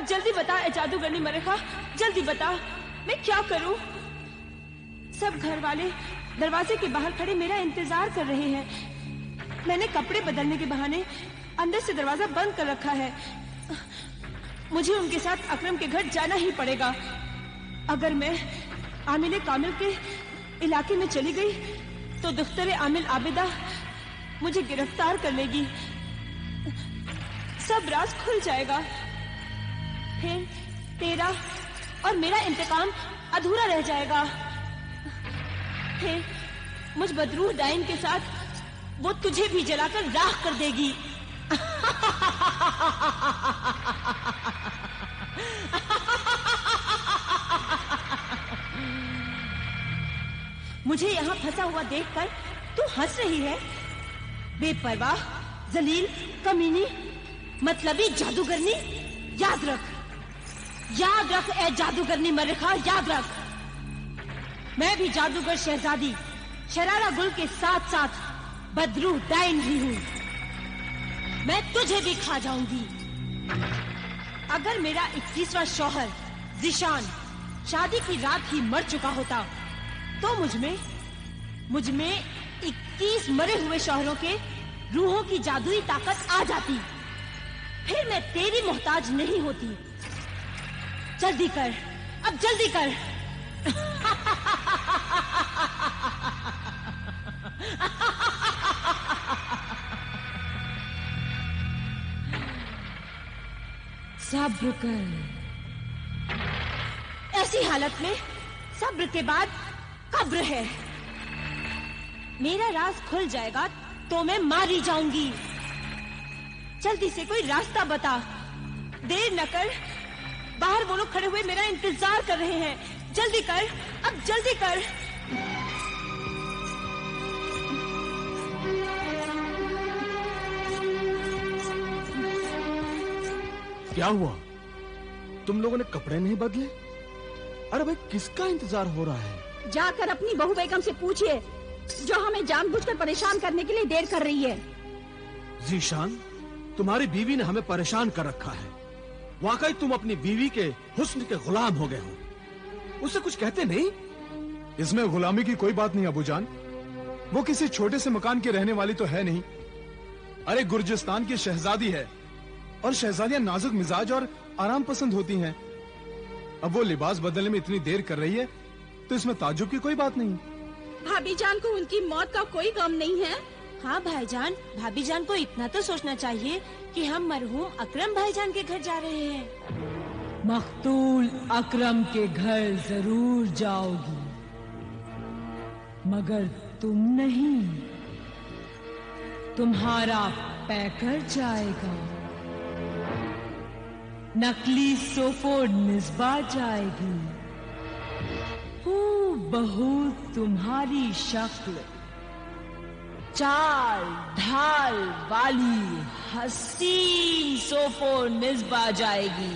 जल्दी बता ए जादूगरनी मरेखा, जल्दी बता, मैं क्या करूं? सब घर वाले दरवाजे के बाहर खड़े मेरा इंतजार कर रहे हैं। मैंने कपड़े बदलने के बहाने अंदर से दरवाजा बंद कर रखा है। मुझे उनके साथ अकरम के घर जाना ही पड़ेगा। अगर मैं आमिल कामिल के इलाके में चली गई तो दफ्तर आमिल आबिदा मुझे गिरफ्तार कर लेगी। सब राज खुल जाएगा। फिर तेरा और मेरा इंतकाम अधूरा रह जाएगा। फिर मुझ बदरूह डाइन के साथ वो तुझे भी जलाकर राख कर देगी। मुझे यहाँ फंसा हुआ देखकर तू हंस रही है। बेपरवाह, जलील, कमीनी, मतलबी जादूगरनी। याद रख ए जादूगरनी मरेखा, याद रख। मैं भी जादूगर शहजादी शरारा गुल के साथ साथ बदरूह डाइन भी हूँ। मैं तुझे भी खा जाऊंगी। अगर मेरा 21वां शौहर ज़ीशान शादी की रात ही मर चुका होता तो मुझ में 21 मरे हुए शौहरों के रूहों की जादुई ताकत आ जाती। फिर मैं तेरी मोहताज नहीं होती। जल्दी कर, अब जल्दी कर। सब्र कर। ऐसी हालत में सब्र के बाद कब्र है। मेरा राज खुल जाएगा तो मैं मारी जाऊंगी। जल्दी से कोई रास्ता बता। देर न कर, बाहर वो लोग खड़े हुए मेरा इंतजार कर रहे हैं। जल्दी कर, अब जल्दी कर। क्या हुआ? तुम लोगों ने कपड़े नहीं बदले? अरे भाई, किसका इंतजार हो रहा है? जाकर अपनी बहू बेगम से पूछिए जो हमें जानबूझकर परेशान करने के लिए देर कर रही है। ज़ीशान, तुम्हारी बीवी ने हमें परेशान कर रखा है। वाकई तुम अपनी बीवी के हुस्न के गुलाम हो गए हो। उसे कुछ कहते नहीं? इसमें गुलामी की कोई बात नहीं अबूजान। वो किसी छोटे से मकान की रहने वाली तो है नहीं। अरे गुर्जिस्तान की शहजादी है और शहजादियां नाजुक मिजाज और आराम पसंद होती हैं। अब वो लिबास बदलने में इतनी देर कर रही है तो इसमें ताज्जुब की कोई बात नहीं। भाभी जान को उनकी मौत का कोई गम नहीं है। हाँ भाईजान, भाभी जान को इतना तो सोचना चाहिए कि हम मरहूम अकरम भाईजान के घर जा रहे हैं। मख्तूल अकरम के घर जरूर जाओगी, मगर तुम नहीं, तुम्हारा पैकर जाएगा। नकली सोफोर निस्बा जाएगी। बहू तुम्हारी शक्ल, चाल ढाल वाली हसीन सोफो निस्बा जाएगी।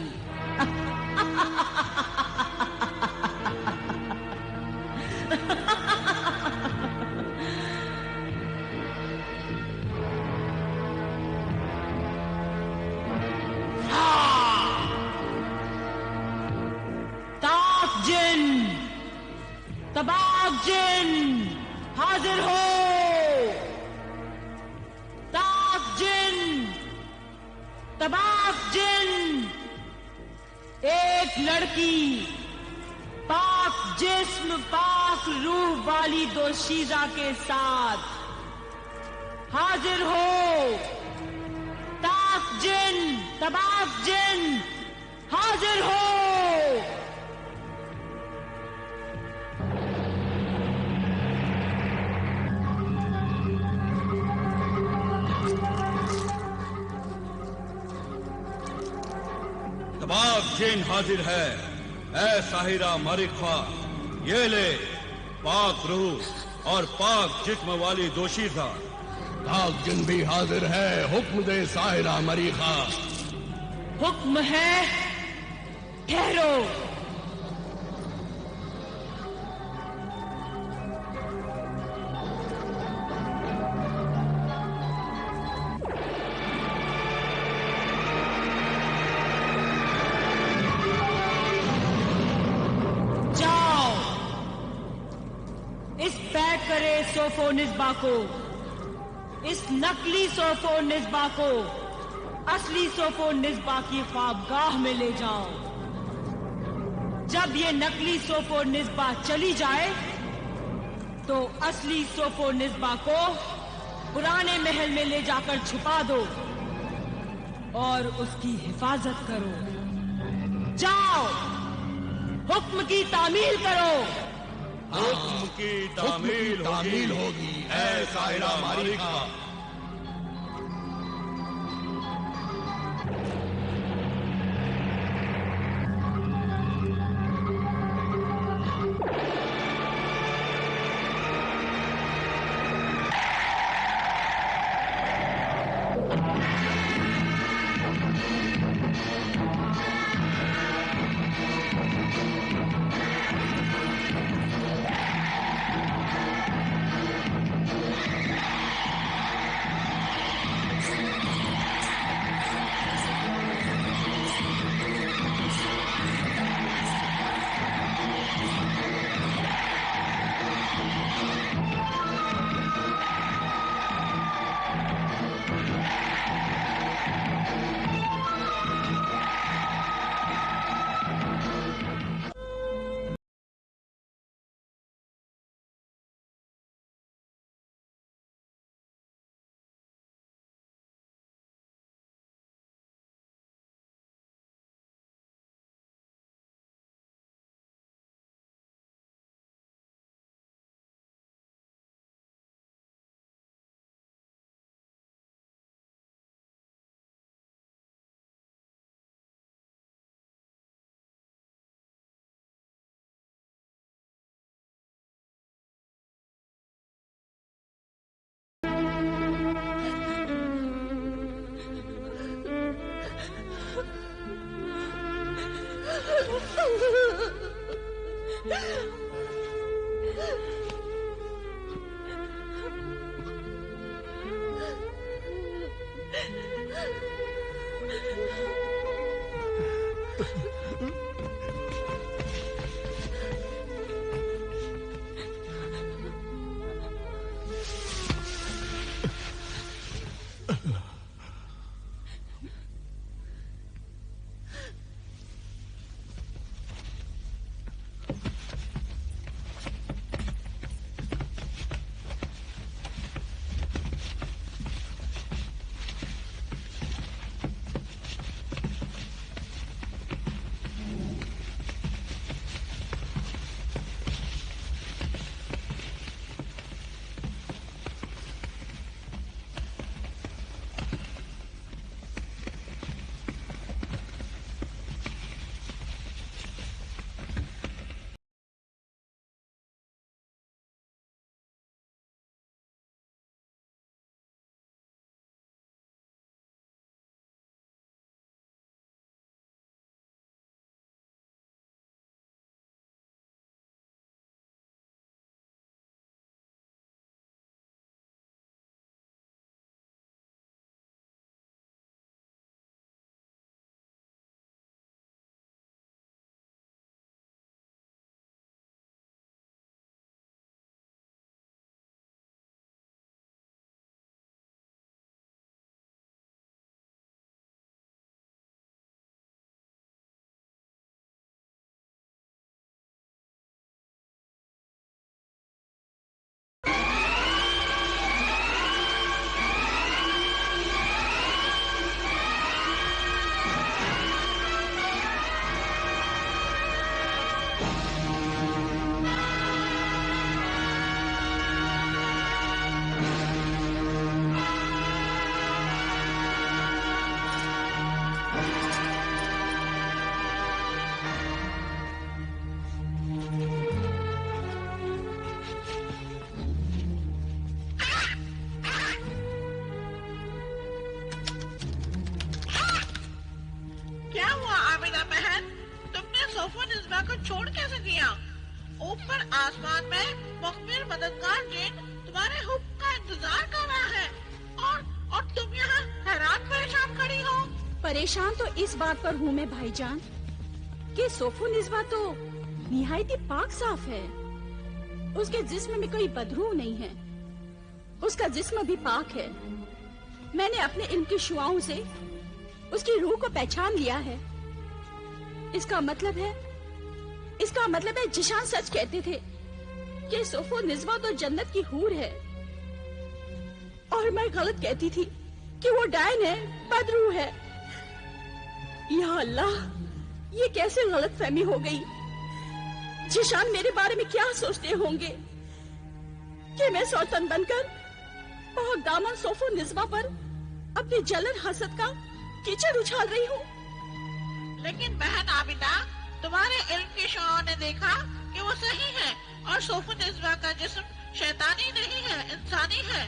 तबाक जिन हाजिर हो। ताक जिन, तबाक जिन। एक लड़की पाक जिस्म पाक रूह वाली दोशीजा के साथ हाजिर हो। ताक जिन, तबाक जिन हाजिर हो। तबाक जिन हाजिर है। ऐ साहिरा मरिखा, ये ले पाक रूह और पाक जिस्म वाली दोशीजा। ताक जिन भी हाजिर है। हुक्म दे साहिरा मरिखा। हुक्म है, ठहरो। सोफो निस्बा को, इस नकली सोफो निस्बा को असली सोफो निस्बा की ख्वाबगाह में ले जाओ। जब ये नकली सोफो निस्बा चली जाए तो असली सोफो निस्बा को पुराने महल में ले जाकर छुपा दो और उसकी हिफाजत करो। जाओ, हुक्म की तामील करो। हुक्म की तामील होगी ऐ साहिरा मारिका। ऊपर आसमान में मुखबिर मददगार जिन तुम्हारे हुक्म का इंतजार कर रहा है और तुम यहाँ हैरान परेशान खड़ी हो। परेशान तो इस बात पर हूँ मैं भाईजान कि सोफो निस्बा तो निहायती पाक साफ है। उसके जिस्म में कोई बदरूह नहीं है। उसका जिस्म भी पाक है। मैंने अपने इल्म की शुआओं से उसकी रूह को पहचान लिया है। इसका मतलब है जिशान सच कहते थे कि सोफो निस्बा तो जन्नत की हूर है, और मैं गलत कहती थी कि वो डायन है, बदरूह है। या अल्लाह, ये कैसे गलत फहमी हो गई। जिशान मेरे बारे में क्या सोचते होंगे कि मैं सौतन बनकर और दामन सोफो निस्बा पर अपनी जलन हसद का कीचड़ उछाल रही हूँ। लेकिन बहन आबिदा, तुम्हारे इल्म की शुआओं ने देखा कि वो सही है और सोफो निस्बा का जिस्म शैतानी नहीं है, इंसानी है।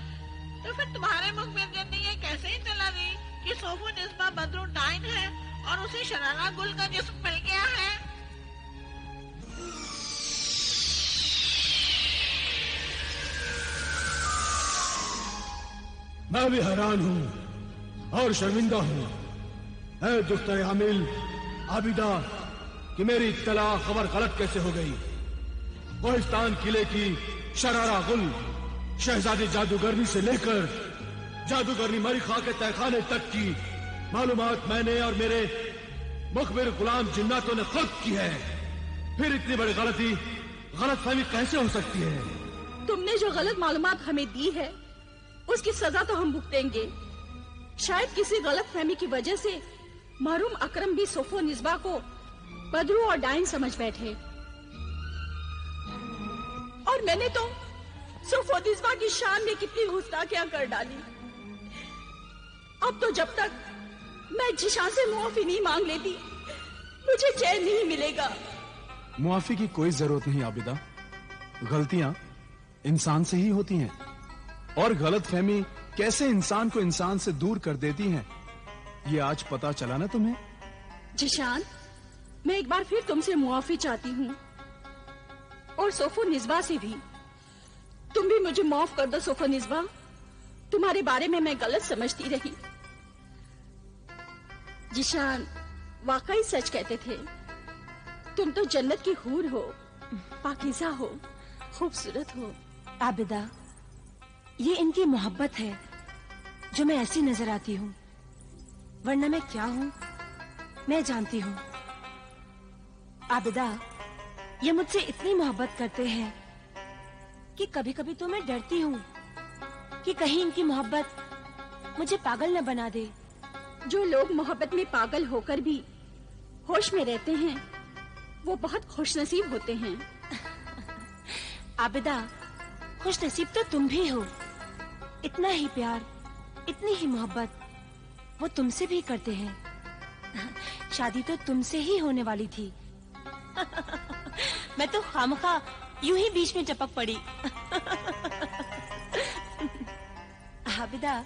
तो फिर तुम्हारे मुखबिर ने ये कैसे इत्तला दी कि सोफो निस्बा बदरू डाइन है और उसे शरारा गुल का जिस्म मिल गया है? मैं भी हैरान हूँ और शर्मिंदा हूँ, है दुख्तर आमिल आबिदा, कि मेरी इत्तला खबर गलत कैसे हो गई। कोहिस्तान किले की शरारा गुल शहजादी जादूगरनी से लेकर जादूगरनी मरिखा के तहखाने तक की मालूमात मैंने और मेरे मुखबिर गुलाम जिन्नातों ने खुद की है। फिर इतनी बड़ी गलतफहमी कैसे हो सकती है? तुमने जो गलत मालूमात हमें दी है उसकी सजा तो हम भुगतेंगे। शायद किसी गलतफहमी की वजह से महरूम अकरम भी सोफो निस्बा को बदरू और डाइन समझ बैठे, और मैंने तो सोफो निस्बा की शान में कितनी गुस्ताखियां कर डाली। अब तो जब तक मैं जिशान से मुआफी नहीं मांग लेती मुझे चैन नहीं मिलेगा। मुआफी की कोई जरूरत नहीं आबिदा। गलतियां इंसान से ही होती हैं, और गलतफहमी कैसे इंसान को इंसान से दूर कर देती हैं, ये आज पता चला ना तुम्हें। जिशान, मैं एक बार फिर तुमसे मुआफी चाहती हूँ, और सोफो निस्बा से भी। तुम भी मुझे माफ कर दो सोफो निस्बा, तुम्हारे बारे में मैं गलत समझती रही। जिशान वाकई सच कहते थे, तुम तो जन्नत की हूर हो, पाकीज़ा हो, खूबसूरत हो। आबिदा, ये इनकी मोहब्बत है जो मैं ऐसी नजर आती हूँ, वरना मैं क्या हूँ मैं जानती हूँ। आबिदा, ये मुझसे इतनी मोहब्बत करते हैं कि कभी कभी तो मैं डरती हूँ कि कहीं इनकी मोहब्बत मुझे पागल न बना दे। जो लोग मोहब्बत में पागल होकर भी होश में रहते हैं वो बहुत खुशनसीब होते हैं। आबिदा, खुशनसीब तो तुम भी हो। इतना ही प्यार, इतनी ही मोहब्बत वो तुमसे भी करते हैं। शादी तो तुमसे ही होने वाली थी। मैं तो खामखा यूं ही बीच में टपक पड़ी। आबिदा,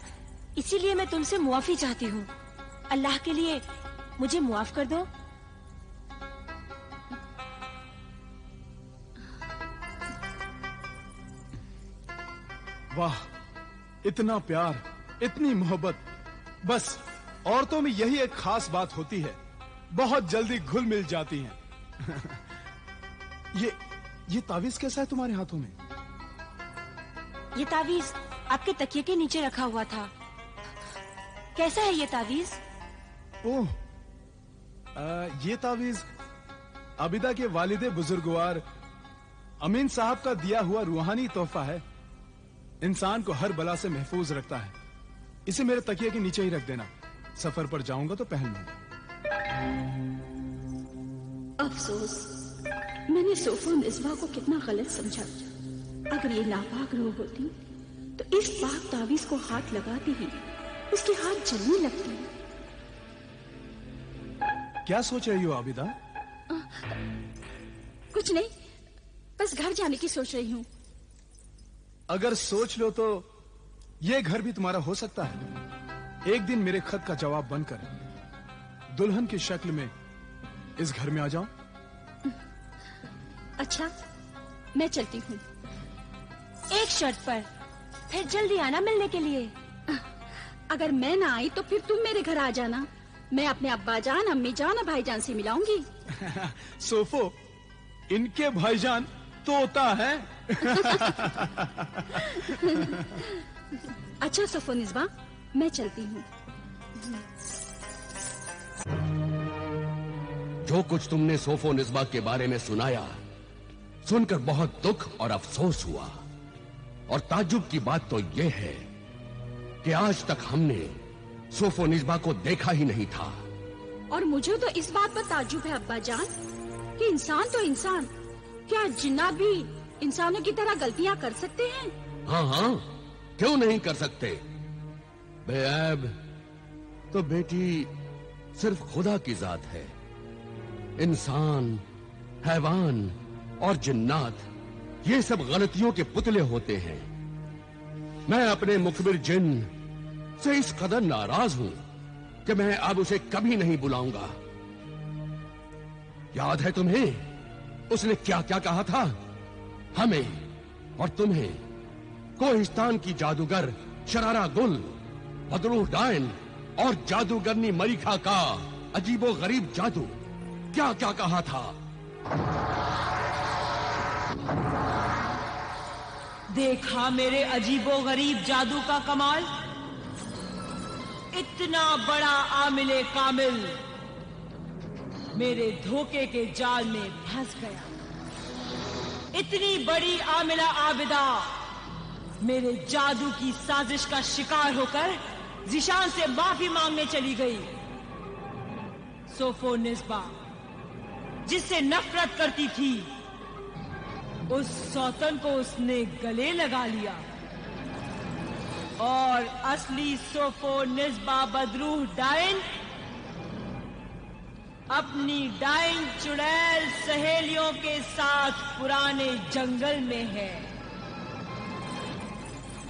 इसीलिए मैं तुमसे मुआफी चाहती हूँ। अल्लाह के लिए मुझे मुआफ कर दो। वाह, इतना प्यार, इतनी मोहब्बत। बस औरतों में यही एक खास बात होती है, बहुत जल्दी घुल मिल जाती हैं। ये तावीज कैसा है तुम्हारे हाथों में? ये तावीज आपके तकिए के नीचे रखा हुआ था। कैसा है ये तावीज? ओह, ये तावीज आबिदा के वालिदे बुजुर्गवार अमीन साहब का दिया हुआ रूहानी तोहफा है। इंसान को हर बला से महफूज रखता है। इसे मेरे तकिए के नीचे ही रख देना, सफर पर जाऊंगा तो पहन लूंगा। अफसोस, मैंने सोफो निस्बा को कितना गलत समझा। अगर ये नापाक रूह होती तो इस पाक तावीज को हाथ लगाते ही उसके हाथ जलने लगते। क्या सोच रही हो आबिदा? कुछ नहीं, बस घर जाने की सोच रही हूँ। अगर सोच लो तो ये घर भी तुम्हारा हो सकता है। एक दिन मेरे खत का जवाब बनकर दुल्हन की शक्ल में इस घर में आ जाओ। अच्छा, मैं चलती हूँ। एक शर्त पर, फिर जल्दी आना मिलने के लिए। अगर मैं ना आई तो फिर तुम मेरे घर आ जाना। मैं अपने अब्बा जान, अम्मी जान और भाईजान से मिलाऊंगी। सोफो, इनके भाईजान तोता है। अच्छा सोफोनिस्बा, मैं चलती हूँ। जो कुछ तुमने सोफोनिस्बा के बारे में सुनाया, सुनकर बहुत दुख और अफसोस हुआ। और ताज्जुब की बात तो यह है कि आज तक हमने सोफोनिस्बा को देखा ही नहीं था। और मुझे तो इस बात पर ताज्जुब है अब्बा जान कि इंसान तो इंसान, क्या जिन्नात भी इंसानों की तरह गलतियां कर सकते हैं? हाँ हाँ, क्यों नहीं कर सकते। बेऐब तो बेटी सिर्फ खुदा की जात है। इंसान, हैवान और जिन्नात ये सब गलतियों के पुतले होते हैं। मैं अपने मुखबिर जिन से इस कदर नाराज हूं कि मैं अब उसे कभी नहीं बुलाऊंगा। याद है तुम्हें उसने क्या क्या कहा था? हमें और तुम्हें कोहिस्तान की जादूगर शरारा गुल, बदरूह डायन और जादूगरनी मरीखा का अजीबो गरीब जादू क्या क्या कहा था? देखा मेरे अजीबो गरीब जादू का कमाल। इतना बड़ा आमिले कामिल मेरे धोखे के जाल में फंस गया। इतनी बड़ी आमिला आबिदा मेरे जादू की साजिश का शिकार होकर ज़िशान से माफी मांगने चली गई। सोफोनिस्बा जिससे नफरत करती थी, उस सौतन को उसने गले लगा लिया और असली सोफोनिस्बा बदरूह डायन अपनी डायन चुड़ैल सहेलियों के साथ पुराने जंगल में है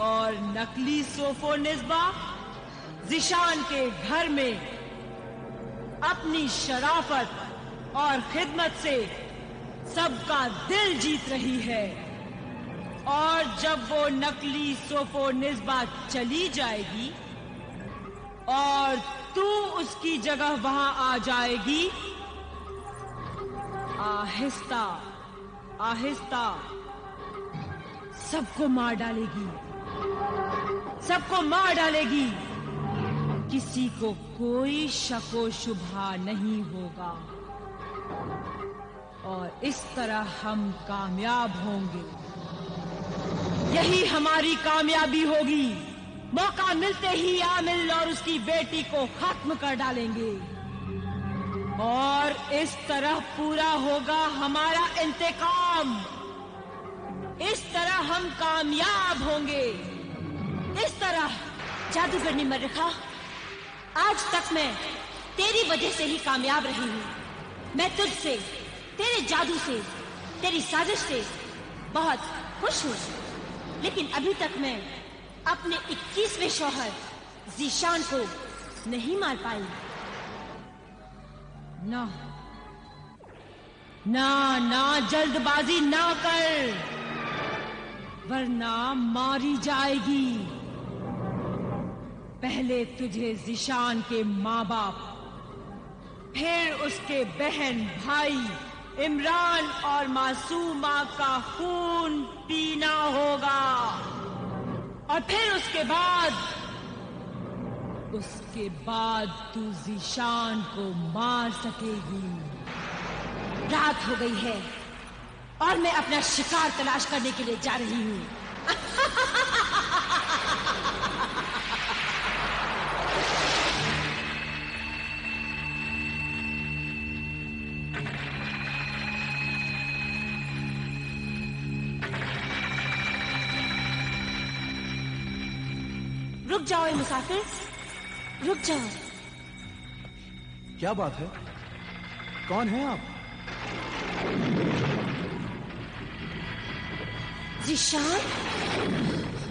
और नकली सोफोनिस्बा ज़िशान के घर में अपनी शराफत और खिदमत से सबका दिल जीत रही है। और जब वो नकली सोफोनिस्बा चली जाएगी और तू उसकी जगह वहां आ जाएगी, आहिस्ता आहिस्ता सबको मार डालेगी, सबको मार डालेगी। किसी को कोई शको शुबहा नहीं होगा और इस तरह हम कामयाब होंगे। यही हमारी कामयाबी होगी। मौका मिलते ही आमिल और उसकी बेटी को खत्म कर डालेंगे और इस तरह पूरा होगा हमारा इंतकाम। इस तरह हम कामयाब होंगे। इस तरह जादूगरनी मरीखा, आज तक मैं तेरी वजह से ही कामयाब रही हूँ। मैं तुझसे, तेरे जादू से, तेरी साजिश से बहुत खुश हूँ, लेकिन अभी तक मैं अपने 21वें शौहर ज़िशान को नहीं मार पाई। ना ना ना, जल्दबाजी ना कर, वरना मारी जाएगी। पहले तुझे ज़िशान के माँ बाप, फिर उसके बहन भाई इमरान और मासूमा का खून पीना होगा और फिर उसके बाद तू ज़िशान को मार सकेगी। रात हो गई है और मैं अपना शिकार तलाश करने के लिए जा रही हूँ। रुक जाओ ए मुसाफिर, रुक जाओ। क्या बात है? कौन है आप? ज़िशान?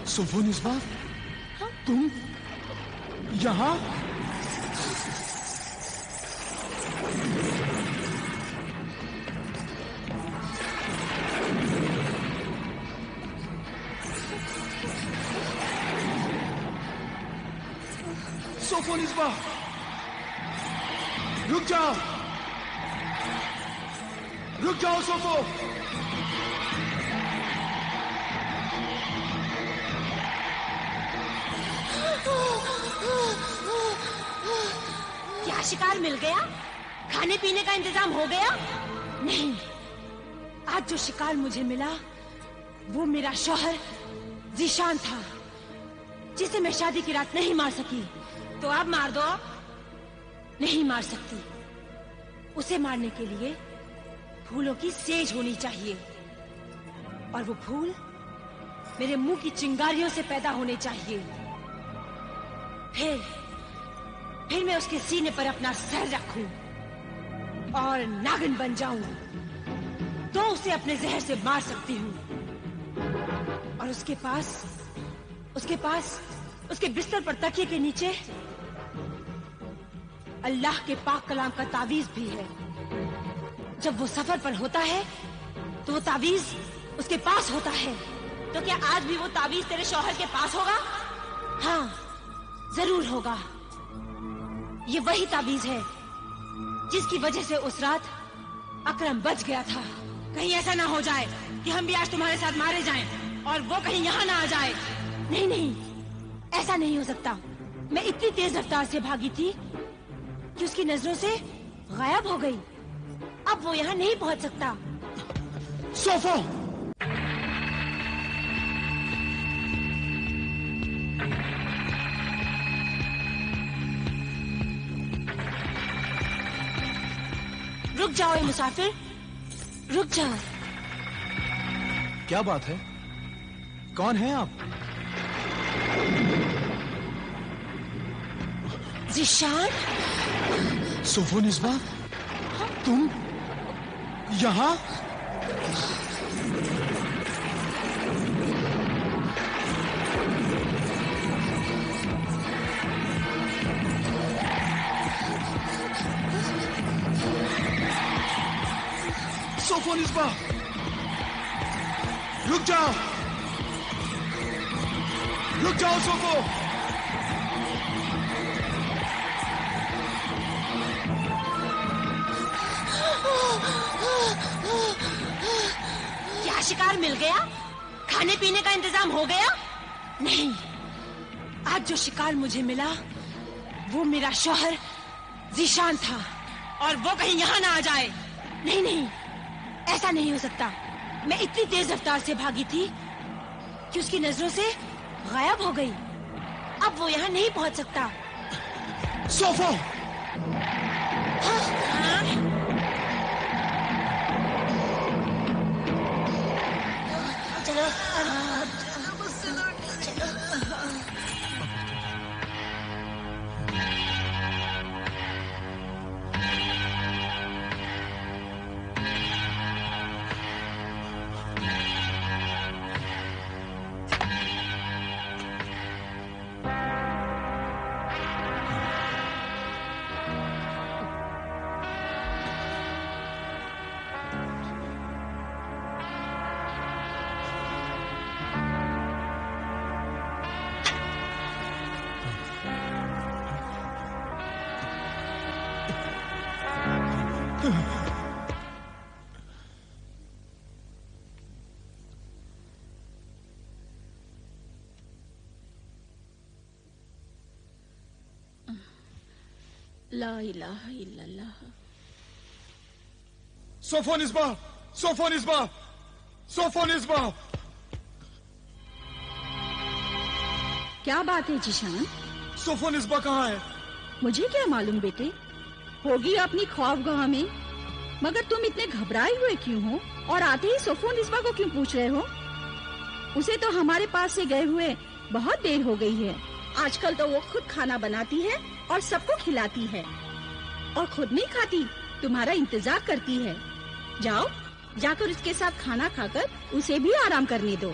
सोफोनिस्बा, तुम यहाँ? सोफोनिस्बा, रुक जाओ, रुक जाओ सोफो। क्या शिकार मिल गया? खाने पीने का इंतजाम हो गया? नहीं, आज जो शिकार मुझे मिला वो मेरा शौहर ज़ीशान था, जिसे मैं शादी की रात नहीं मार सकी। तो आप मार दो। नहीं मार सकती। उसे मारने के लिए फूलों की सेज होनी चाहिए, और वो फूल मेरे मुंह की चिंगारियों से पैदा होने चाहिए। फिर मैं उसके सीने पर अपना सर रखूं और नागिन बन जाऊं, तो उसे अपने जहर से मार सकती हूँ। और उसके पास उसके बिस्तर पर तकिए के नीचे अल्लाह के पाक कलाम का तावीज भी है। जब वो सफर पर होता है तो वो तावीज उसके पास होता है। तो क्या आज भी वो तावीज तेरे शौहर के पास होगा? हाँ, जरूर होगा। ये वही तावीज है जिसकी वजह से उस रात अकरम बच गया था। कहीं ऐसा ना हो जाए कि हम भी आज तुम्हारे साथ मारे जाएं और वो कहीं यहाँ ना आ जाए। नहीं नहीं, ऐसा नहीं हो सकता। मैं इतनी तेज रफ्तार से भागी थी कि उसकी नजरों से गायब हो गई। अब वो यहाँ नहीं पहुँच सकता। सोफो! रुक जाओ ए मुसाफिर, रुक जाओ। क्या बात है? कौन है आप? ज़ीशान? सोफोनिस्बा, तुम यहाँ? सोफोनिस्बा, रुक जाओ, रुक जाओ सोफो। क्या शिकार मिल गया? खाने पीने का इंतजाम हो गया? नहीं, आज जो शिकार मुझे मिला वो मेरा शौहर ज़ीशान था, और वो कहीं यहाँ ना आ जाए। नहीं नहीं, ऐसा नहीं हो सकता। मैं इतनी तेज रफ्तार से भागी थी कि उसकी नजरों से गायब हो गई। अब वो यहाँ नहीं पहुँच सकता। सोफो! चलो ला इलाहा इल्लल्लाह। सोफोनिस्बा, सोफोनिस्बा, सोफोनिस्बा! क्या बात है ज़ीशान? सोफोनिस्बा कहाँ है? मुझे क्या मालूम बेटे, होगी अपनी ख्वाबगाह में। मगर तुम इतने घबराए हुए क्यों हो, और आते ही सोफोनिस्बा को क्यों पूछ रहे हो? उसे तो हमारे पास से गए हुए बहुत देर हो गई है। आजकल तो वो खुद खाना बनाती है और सबको खिलाती है, और खुद नहीं खाती, तुम्हारा इंतजार करती है। जाओ, जाकर उसके साथ खाना खाकर उसे भी आराम करने दो।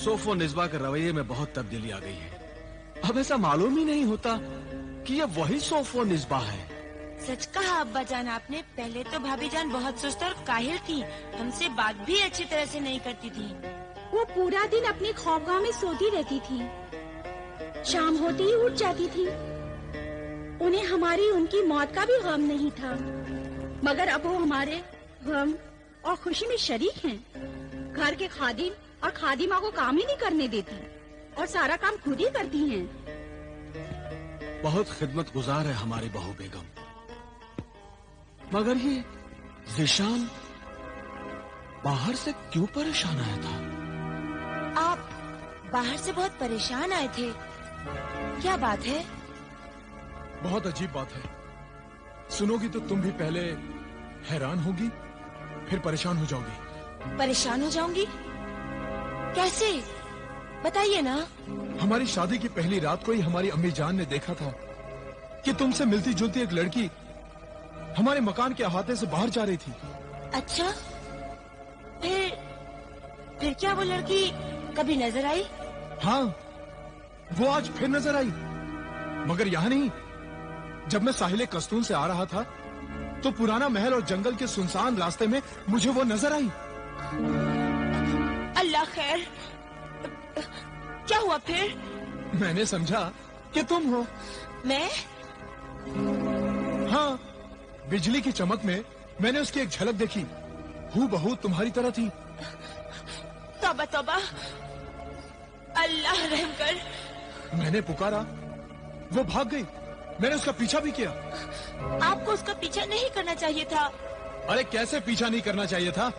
सोफोनिस्बा के रवैये में बहुत तब्दीली आ गई है। अब ऐसा मालूम ही नहीं होता कि ये वही सोफोनिस्बा है। सच कहा अब्बा जान आपने। पहले तो भाभी जान बहुत सुस्त और काहिल थी, हमसे बात भी अच्छी तरह से नहीं करती थी। वो पूरा दिन अपने ख्वाबगाह में सोती रहती थी, शाम होती ही उठ जाती थी। उन्हें हमारी उनकी मौत का भी गम नहीं था। मगर अब वो हमारे गम और खुशी में शरीक हैं। घर के खादिम और खादिमा को काम ही नहीं करने देती और सारा काम खुद ही करती हैं। बहुत खिदमत गुजार है हमारी बहू बेगम, मगर ये जिशान बाहर से क्यों परेशान आया था? आप बाहर से बहुत परेशान आए थे, क्या बात है? बहुत अजीब बात है। सुनोगी तो तुम भी पहले हैरान होगी, फिर परेशान हो जाओगी। परेशान हो जाऊंगी? कैसे, बताइए ना। हमारी शादी की पहली रात को ही हमारी अम्मी जान ने देखा था कि तुमसे मिलती जुलती एक लड़की हमारे मकान के अहाते से बाहर जा रही थी। अच्छा, फिर क्या वो लड़की कभी नजर आई? हाँ, वो आज फिर नजर आई, मगर यहाँ नहीं। जब मैं साहिल कस्तून से आ रहा था तो पुराना महल और जंगल के सुनसान रास्ते में मुझे वो नजर आई। अल्लाह खैर, क्या हुआ फिर? मैंने समझा कि तुम हो। मैं? हाँ, बिजली की चमक में मैंने उसकी एक झलक देखी, हूबहू तुम्हारी तरह थी। तौबा तौबा, अल्लाह रहम कर। मैंने पुकारा, वो भाग गई। मैंने उसका पीछा भी किया। आपको उसका पीछा नहीं करना चाहिए था। अरे कैसे पीछा नहीं करना चाहिए था?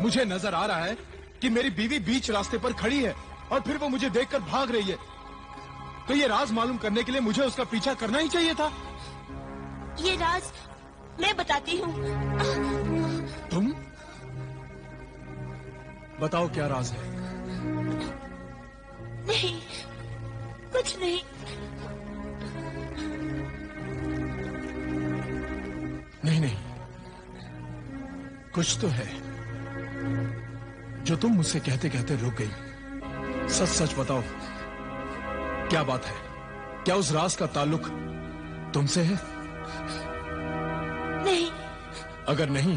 मुझे नजर आ रहा है कि मेरी बीवी बीच रास्ते पर खड़ी है और फिर वो मुझे देखकर भाग रही है, तो ये राज मालूम करने के लिए मुझे उसका पीछा करना ही चाहिए था। ये राज मैं बताती हूँ। तुम बताओ, क्या राज है? नहीं, कुछ नहीं। नहीं, कुछ तो है जो तुम मुझसे कहते कहते रुक गई। सच सच बताओ, क्या बात है? क्या उस राज का ताल्लुक तुमसे है? नहीं। अगर नहीं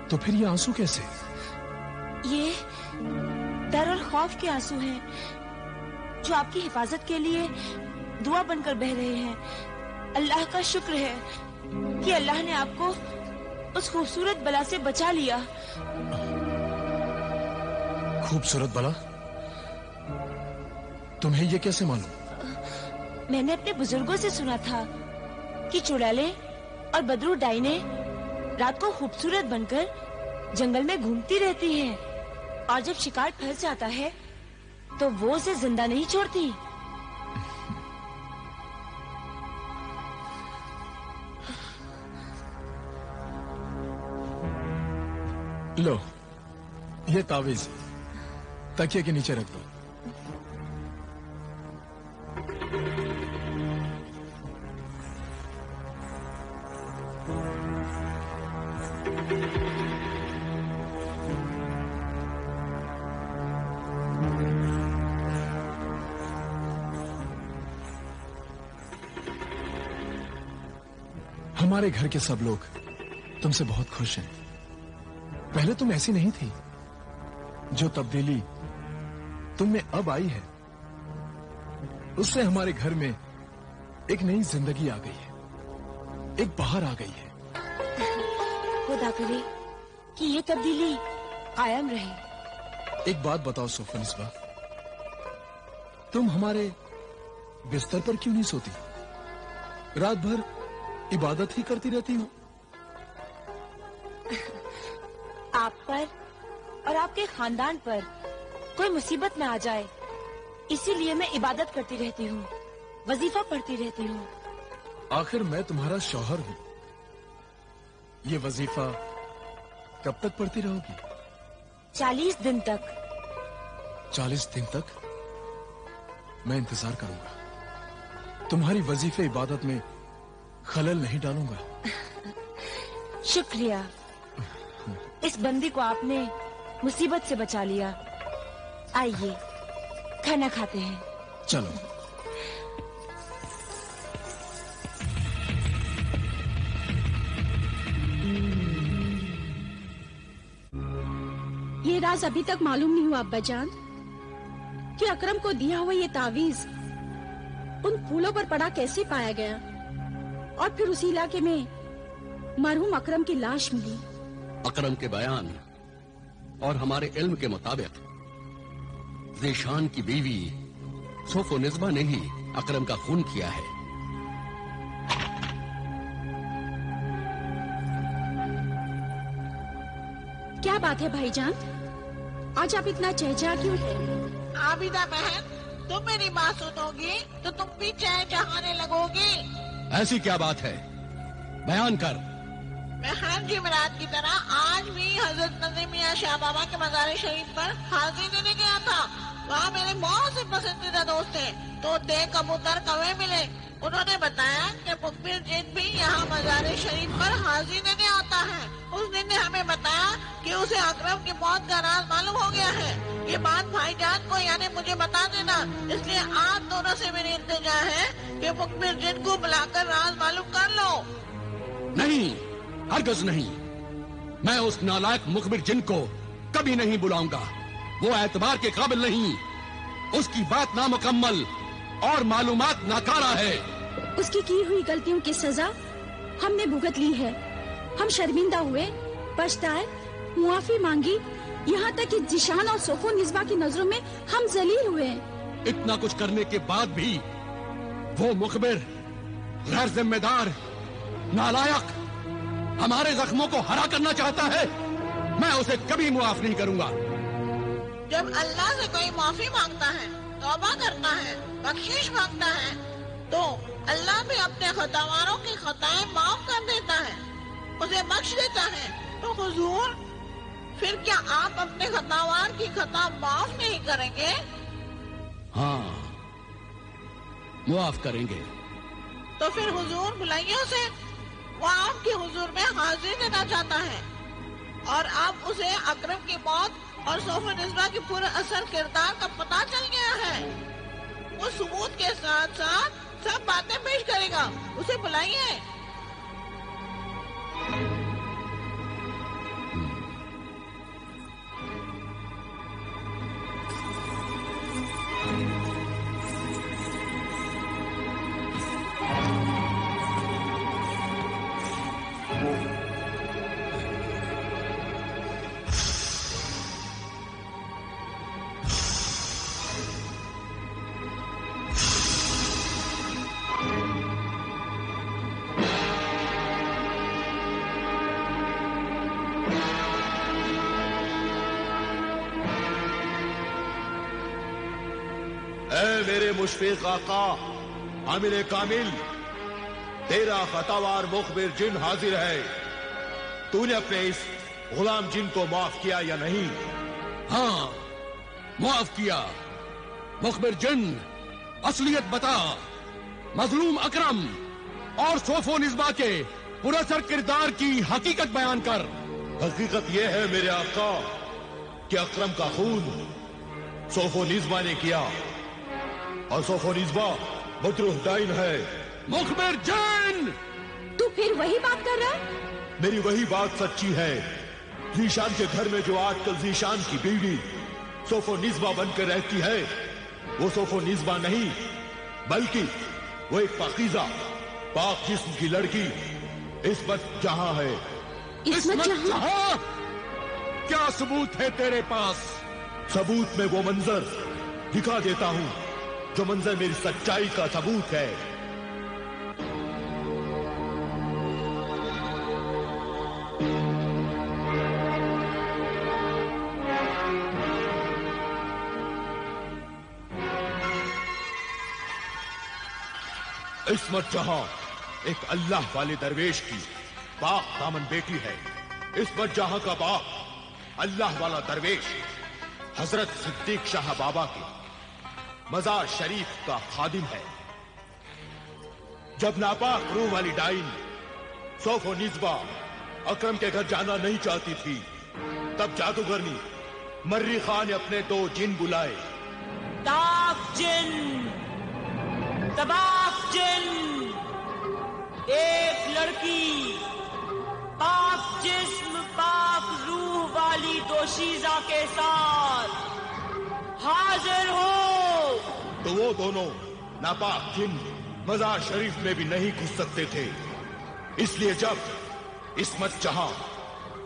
तो फिर ये आंसू कैसे? ये डर और खौफ के आंसू हैं जो आपकी हिफाजत के लिए दुआ बनकर बह रहे हैं। अल्लाह का शुक्र है कि अल्लाह ने आपको उस खूबसूरत बला से बचा लिया। खूबसूरत बला? तुम्हें ये कैसे मालूम? मैंने अपने बुजुर्गों से सुना था कि चुड़ैले और बदरू डाइने रात को खूबसूरत बनकर जंगल में घूमती रहती हैं और जब शिकार फंस जाता है तो वो उसे जिंदा नहीं छोड़ती। लो, ये तावीज तकिए के नीचे रख दो। हमारे घर के सब लोग तुमसे बहुत खुश हैं। पहले तुम ऐसी नहीं थी। जो तब्दीली तुम में अब आई है उससे हमारे घर में एक नई जिंदगी आ गई है, एक बहार आ गई है। खुदा करे कि ये तब्दीली कायम रहे। एक बात बताओ सोफनिस्बा, तुम हमारे बिस्तर पर क्यों नहीं सोती? रात भर इबादत ही करती रहती हो। आप पर और आपके खानदान पर कोई मुसीबत में आ जाए, इसीलिए मैं इबादत करती रहती हूँ, वजीफा पढ़ती रहती हूँ। आखिर मैं तुम्हारा शौहर हूँ। ये वजीफा कब तक पढ़ती रहोगी? 40 दिन तक। 40 दिन तक मैं इंतजार करूंगा। तुम्हारी वजीफे इबादत में खलल नहीं डालूंगा। शुक्रिया, इस बंदी को आपने मुसीबत से बचा लिया। आइए खाना खाते हैं। चलो। ये राज अभी तक मालूम नहीं हुआ अब्बाजान कि अकरम को दिया हुआ ये तावीज उन फूलों पर पड़ा कैसे पाया गया और फिर उसी इलाके में मरहूम अकरम की लाश मिली। अकरम के बयान और हमारे इल्म के मुताबिक ज़ीशान की बीवी सोफोनिज़्बा ने ही अकरम का खून किया है। क्या बात है भाईजान, आज आप इतना चहचहा क्यों है? आबिदा बहन, तुम मेरी बात सुनोगी तो तुम भी चहचहाने लगोगी। ऐसी क्या बात है, बयान कर। मैं हर जुमेरात की तरह आज भी हजरत नजीम मियां शाह बाबा के मज़ार शरीफ पर हाजिरी देने गया था। वहाँ मेरे बहुत से पसंदीदा दोस्त थे, तो कबूतर कौवे मिले। उन्होंने बताया कि मुखबिर जिन भी यहाँ मज़ार शरीफ पर हाजिरी देने आता है। उस दिन ने हमें बताया कि उसे अकरम की मौत का राज मालूम हो गया है। ये बात भाईजान को यानी मुझे बता देना। इसलिए आप दोनों से मेरी इल्तिजा है कि मुखबिर जिन को बुलाकर राज मालूम कर लो। नहीं, हरगिज़ नहीं। मैं उस नालायक मुखबिर जिन को कभी नहीं बुलाऊंगा। वो एतबार के काबिल नहीं। उसकी बात नामुकम्मल और मालूमात नाकारा है। उसकी की हुई गलतियों की सजा हमने भुगत ली है। हम शर्मिंदा हुए, पछताए, मुआफी मांगी, यहाँ तक कि ज़ीशान और सोफोनिज़्बा की नजरों में हम जलील हुए। इतना कुछ करने के बाद भी वो मुखबिर गैर जिम्मेदार, नालायक हमारे जख्मों को हरा करना चाहता है। मैं उसे कभी मुआफ नहीं करूंगा। जब अल्लाह से कोई माफी मांगता है, तौबा करता है, बख्शिश मांगता है, तो अल्लाह भी अपने खतावारों की खताएं माफ कर देता है, उसे बख्श देता है। तो हुजूर, फिर क्या आप अपने खतावार की खता माफ नहीं करेंगे? हाँ, मुआफ करेंगे। तो फिर हुजूर बुलाइए उसे। वो आपके हुजूर में हाजिर देना चाहता है और अब उसे अकरम की मौत और सोफोनिज़्बा की पूरे असल किरदार का पता चल गया है। वो सबूत के साथ साथ सब बातें पेश करेगा। उसे बुलाइए। मेरे मुशफिक आका आमिल कामिल, तेरा खतावार मुखबिर जिन हाजिर है। तूने अपने इस गुलाम जिन को माफ किया या नहीं? हाँ, माफ किया। मुखबिर जिन, असलियत बता। मजलूम अकरम और सोफोनिज़्बा के पुरअसर किरदार की हकीकत बयान कर। हकीकत यह है मेरे आका कि अकरम का खून सोफोनिज़्बा ने किया और सोफोनिज़्बा बदरुह डाइन है। मुखबिर जिन, तू फिर वही बात कर रहा है? मेरी वही बात सच्ची है। ज़ीशान के घर में जो आजकल ज़ीशान की बीवी सोफोनिज़्बा बनकर रहती है, वो सोफोनिज़्बा नहीं, बल्कि वो एक पाकीज़ा पाक जिस्म की लड़की इस्मत जहां है। इस्मत जहां? क्या सबूत है तेरे पास? सबूत में वो मंजर दिखा देता हूं जो मंजर मेरी सच्चाई का सबूत है। इस्मत जहां एक अल्लाह वाले दरवेश की पाक दामन बेटी है। इस्मत जहां का बाप अल्लाह वाला दरवेश हजरत सिद्दीक शाह बाबा के मजार शरीफ का खादिम है। जब नापाक रूह वाली डाइन सोफोनिज़्बा अकरम के घर जाना नहीं चाहती थी, तब जादूगरनी मर्री खान ने अपने 2 जिन बुलाए। ताक जिन, तबाक जिन, एक लड़की पाक जिस्म पाक रूह वाली दोशीजा के साथ हाजिर हो। तो वो दोनों नापाक जिन मजार शरीफ में भी नहीं घुस सकते थे। इसलिए जब इस्मत जहां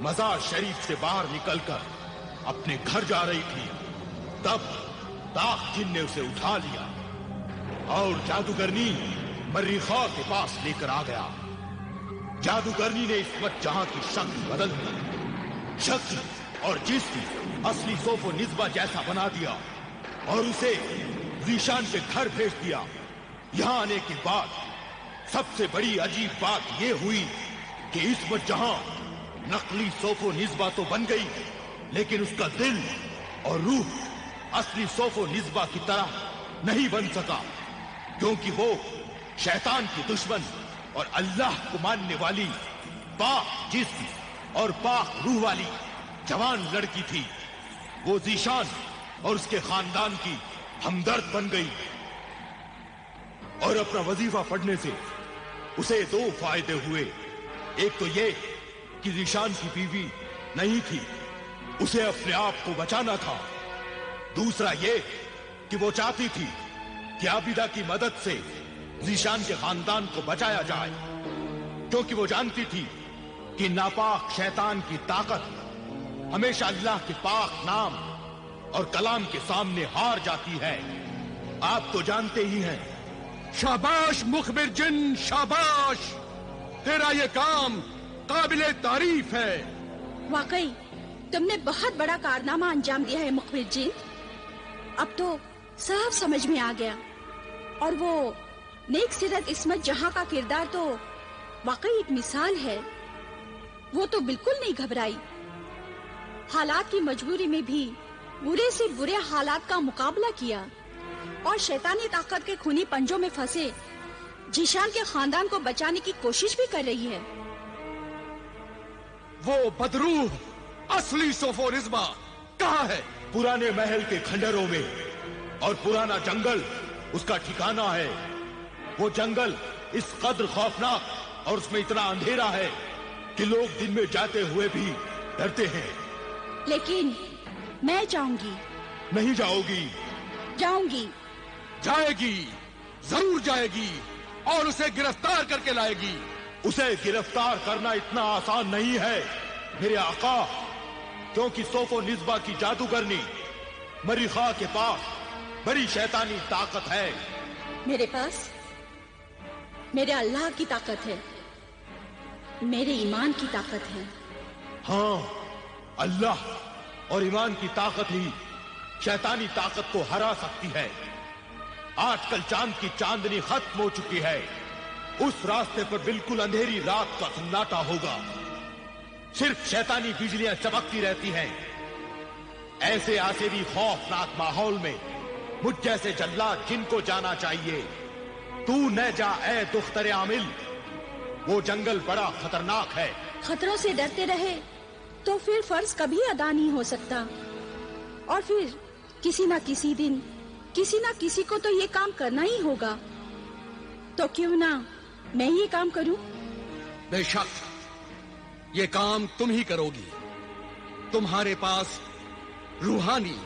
मजार शरीफ से बाहर निकलकर अपने घर जा रही थी, तब दाख जिन ने उसे उठा लिया और जादूगरनी मर्रीखा के पास लेकर आ गया। जादूगरनी ने इस्मत जहां की शक्ल बदल दी, शक्ल और जिस्म असली सोफो निस्बा जैसा बना दिया और उसे ज़ीशान के घर भेज दिया। यहां आने के बाद सबसे बड़ी अजीब बात यह हुई कि इस्मत जहां नकली सोफो निस्बा तो बन गई, लेकिन उसका दिल और रूह असली सोफो निस्बा की तरह नहीं बन सका, क्योंकि वो शैतान की दुश्मन और अल्लाह को मानने वाली पाक जिस्म और पाक रूह वाली जवान लड़की थी। वो ज़ीशान और उसके खानदान की हमदर्द बन गई और अपना वजीफा पढ़ने से उसे दो फायदे हुए। एक तो ये कि ज़ीशान की बीवी नहीं थी, उसे अपने आप को बचाना था। दूसरा ये कि वो चाहती थी कि आबिदा की मदद से ज़ीशान के खानदान को बचाया जाए, क्योंकि वो जानती थी कि नापाक शैतान की ताकत हमेशा अल्लाह के पाक नाम और कलाम के सामने हार जाती है। आप तो जानते ही हैं। शाबाश मुखबिर जिन, शाबाश, तेरा ये काम काबिले तारीफ है। वाकई तुमने बहुत बड़ा कारनामा अंजाम दिया है मुखबिर जिन। अब तो साफ समझ में आ गया। और वो नेक सीरत इस्मत जहां का किरदार तो वाकई एक मिसाल है। वो तो बिल्कुल नहीं घबराई, हालात की मजबूरी में भी बुरे से बुरे हालात का मुकाबला किया और शैतानी ताकत के खूनी पंजों में फंसे ज़ीशान के खानदान को बचाने की कोशिश भी कर रही है। वो बदरूह असली सोफो निस्बा कहाँ है? पुराने महल के खंडरों में, और पुराना जंगल उसका ठिकाना है। वो जंगल इस कद्र खौफनाक और उसमें इतना अंधेरा है कि लोग दिन में जाते हुए भी डरते हैं। लेकिन मैं जाऊंगी। नहीं जाओगी? जाऊंगी। जाएगी, जरूर जाएगी और उसे गिरफ्तार करके लाएगी। उसे गिरफ्तार करना इतना आसान नहीं है मेरे आका, क्योंकि सोफो निस्बा की जादूगरनी मरीखा के पास बड़ी शैतानी ताकत है। मेरे पास मेरे अल्लाह की ताकत है, मेरे ईमान की ताकत है। हाँ, अल्लाह और ईमान की ताकत ही शैतानी ताकत को हरा सकती है। आजकल चांद की चांदनी खत्म हो चुकी है। उस रास्ते पर बिल्कुल अंधेरी रात का सन्नाटा होगा। सिर्फ शैतानी बिजलियां चमकती रहती हैं। ऐसे आसिरी खौफनाक माहौल में मुझ जैसे जल्लाद जिनको जाना चाहिए। तू न जा ए दुख्तर आमिल, वो जंगल बड़ा खतरनाक है। खतरों से डरते रहे तो फिर फर्ज कभी अदा नहीं हो सकता, और फिर किसी ना किसी दिन किसी ना किसी को तो ये काम करना ही होगा। तो क्यों ना मैं ये काम करूं? बेशक ये काम तुम ही करोगी। तुम्हारे पास रूहानी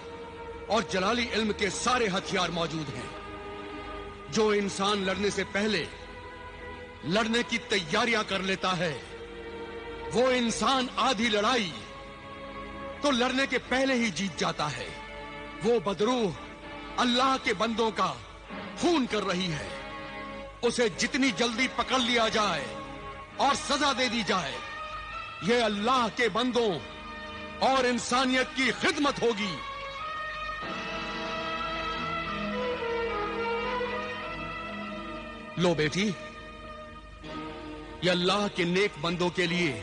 और जलाली इल्म के सारे हथियार मौजूद हैं। जो इंसान लड़ने से पहले लड़ने की तैयारियां कर लेता है, वो इंसान आधी लड़ाई तो लड़ने के पहले ही जीत जाता है। वो बदरूह अल्लाह के बंदों का खून कर रही है। उसे जितनी जल्दी पकड़ लिया जाए और सजा दे दी जाए, ये अल्लाह के बंदों और इंसानियत की खिदमत होगी। लो बेटी, ये अल्लाह के नेक बंदों के लिए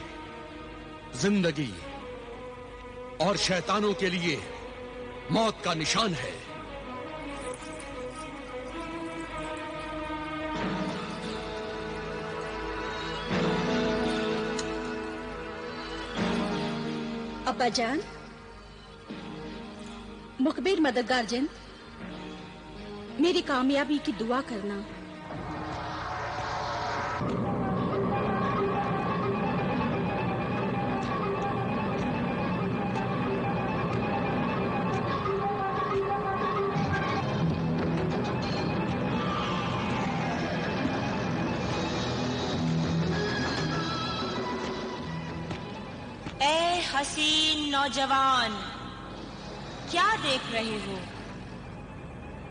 जिंदगी और शैतानों के लिए मौत का निशान है। अब्बा जान, मुखबिर मददगार जिन, मेरी कामयाबी की दुआ करना। हसीन नौजवान, क्या देख रहे हो?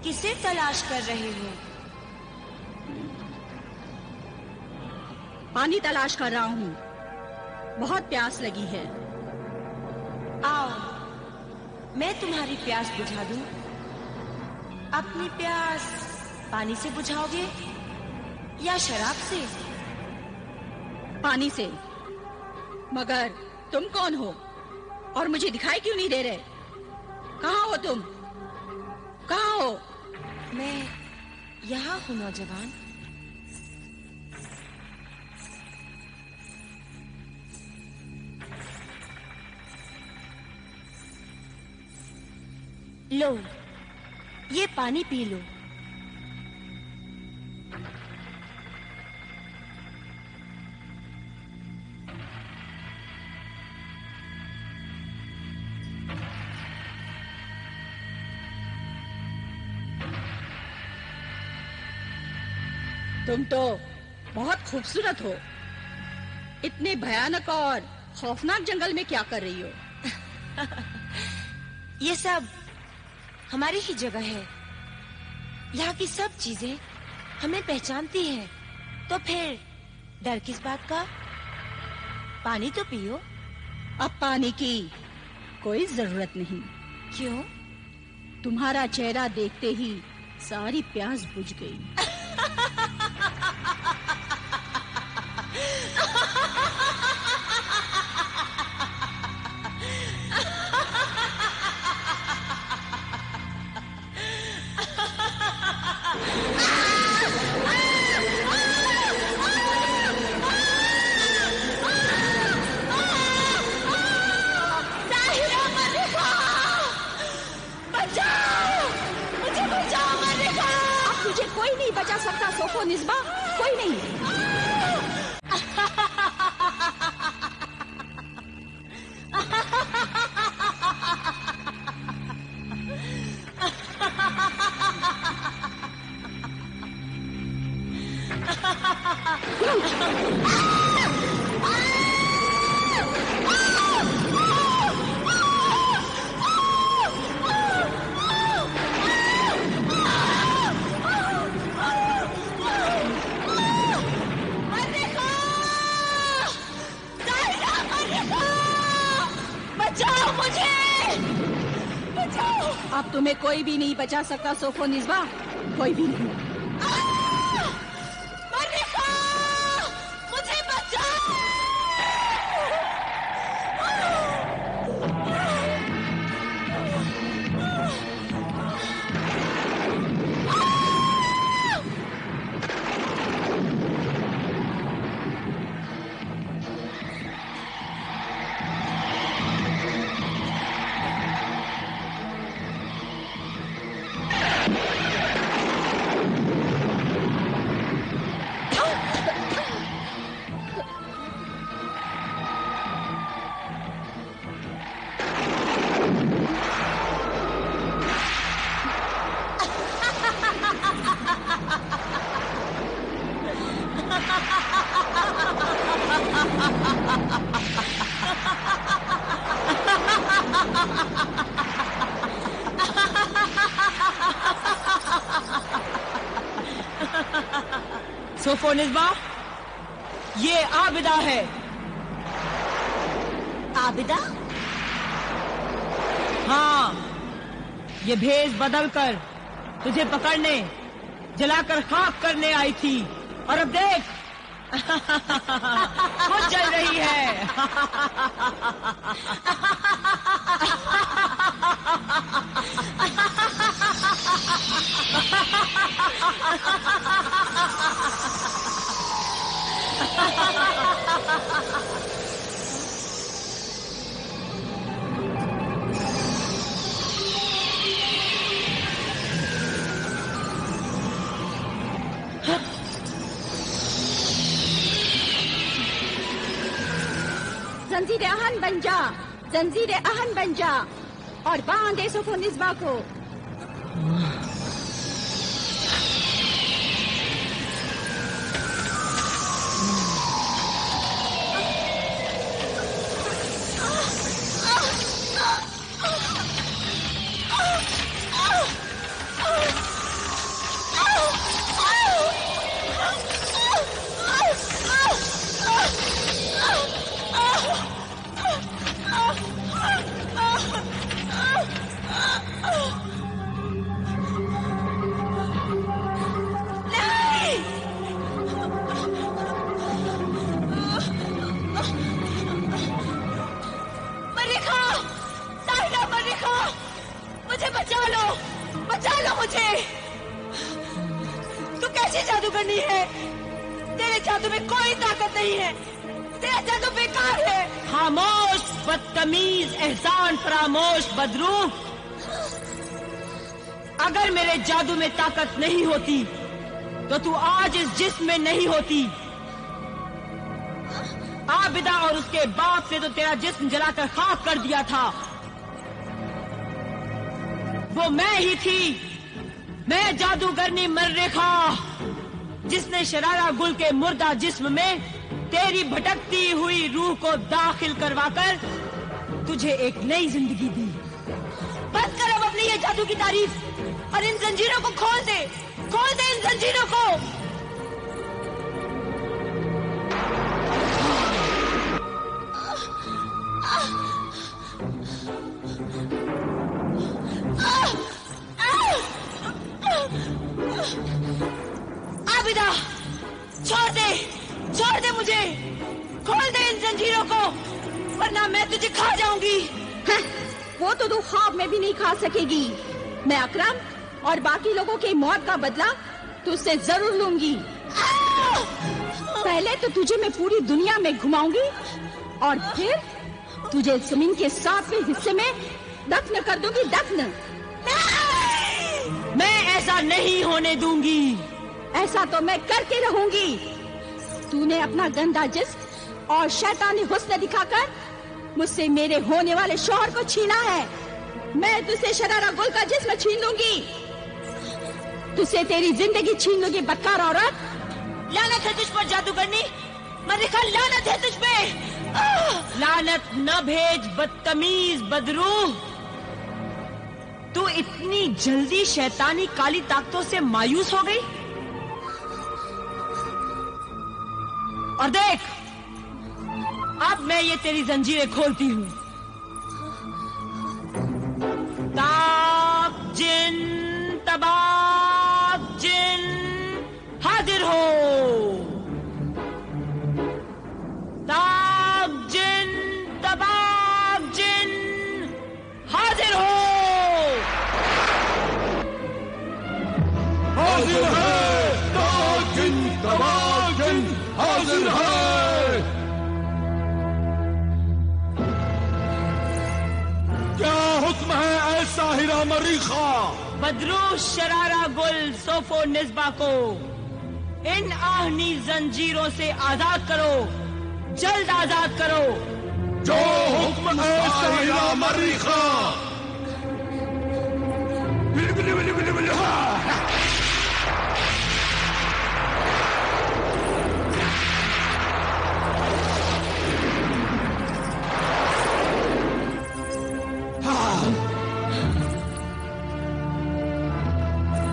किसे तलाश कर रहे हो? पानी तलाश कर रहा हूँ, बहुत प्यास लगी है। आओ, मैं तुम्हारी प्यास बुझा दूं। अपनी प्यास पानी से बुझाओगे या शराब से? पानी से। मगर तुम कौन हो और मुझे दिखाई क्यों नहीं दे रहे? कहाँ हो तुम? कहाँ हो? मैं यहाँ हूँ नौजवान। लो, ये पानी पी लो। तुम तो बहुत खूबसूरत हो। इतने भयानक और खौफनाक जंगल में क्या कर रही हो? ये सब हमारी ही जगह है। यहाँ की सब चीजें हमें पहचानती हैं। तो फिर डर किस बात का? पानी तो पियो। अब पानी की कोई जरूरत नहीं। क्यों? तुम्हारा चेहरा देखते ही सारी प्यास बुझ गई। कोई नहीं बचा सकता सोफोनिस्बा, कोई नहीं। अब तुम्हें कोई भी नहीं बचा सकता सोफोनिस्बा, कोई भी नहीं। मुझे बचाओ! सोफोनिस्बा, ये आबिदा है। आबिदा? हाँ, ये भेष बदलकर तुझे पकड़ने, जलाकर खाक करने आई थी। और अब देख, खुद जल रही है। जंजीर आहन बन जा, जंजीर आहन बन जा और बांधे सोफोनिस्बा को। बचा लो मुझे। तू कैसी जादूगरनी है? तेरे जादू में कोई ताकत नहीं है, तेरा जादू बेकार है। खामोश बदतमीज, एहसान फरामोश बदरू। अगर मेरे जादू में ताकत नहीं होती तो तू आज इस जिस्म में नहीं होती। आबिदा और उसके बाप ने तो तेरा जिस्म जलाकर खाक कर दिया था। वो मैं ही थी, मैं जादूगरनी मर्रेखा, जिसने शरारा गुल के मुर्दा जिस्म में तेरी भटकती हुई रूह को दाखिल करवाकर तुझे एक नई जिंदगी दी। बंद कर अब अपनी ये जादू की तारीफ और इन जंजीरों को खोल दे इन जंजीरों को। आबिदा, छोड़ दे मुझे, खोल दे इन जंजीरों को, वरना मैं तुझे खा जाऊंगी। वो तो तू ख्वाब में भी नहीं खा सकेगी। मैं अकरम और बाकी लोगों की मौत का बदला तुझसे जरूर लूंगी। पहले तो तुझे मैं पूरी दुनिया में घुमाऊंगी और फिर तुझे जमीन के 7वें हिस्से में दफन कर दूंगी, दफन। मैं ऐसा नहीं होने दूंगी। ऐसा तो मैं करके रहूंगी। तूने अपना गंदा जिस्म और शैतानी हुस्न दिखाकर मुझसे मेरे होने वाले शौहर को छीना है। मैं तुझसे शरारा गुल का जिस्म छीन लूंगी, तुझसे तेरी जिंदगी छीन लूंगी, बदकार औरत। लानत है तुझ पर जादूगरनी, मर्रेखा, लानत है तुझ पे। लानत न भेज बदतमीज बदरू। तू इतनी जल्दी शैतानी काली ताकतों से मायूस हो गई? और देख, अब मैं ये तेरी जंजीरें खोलती हूँ। ताक जिन तबाक जिन हाजिर हो। ताक जिन तबाक जिन हाजिर हो। हाजिर है, ताक जिन तबाक जिन हाजिर है। क्या हुक्म है ऐ साहिरा मरीखा? बदरू शरारा गुल सोफो निस्बा को इन आहनी जंजीरों से आजाद करो, जल्द आजाद करो। जो हुक्म है साहिरा मरीखा।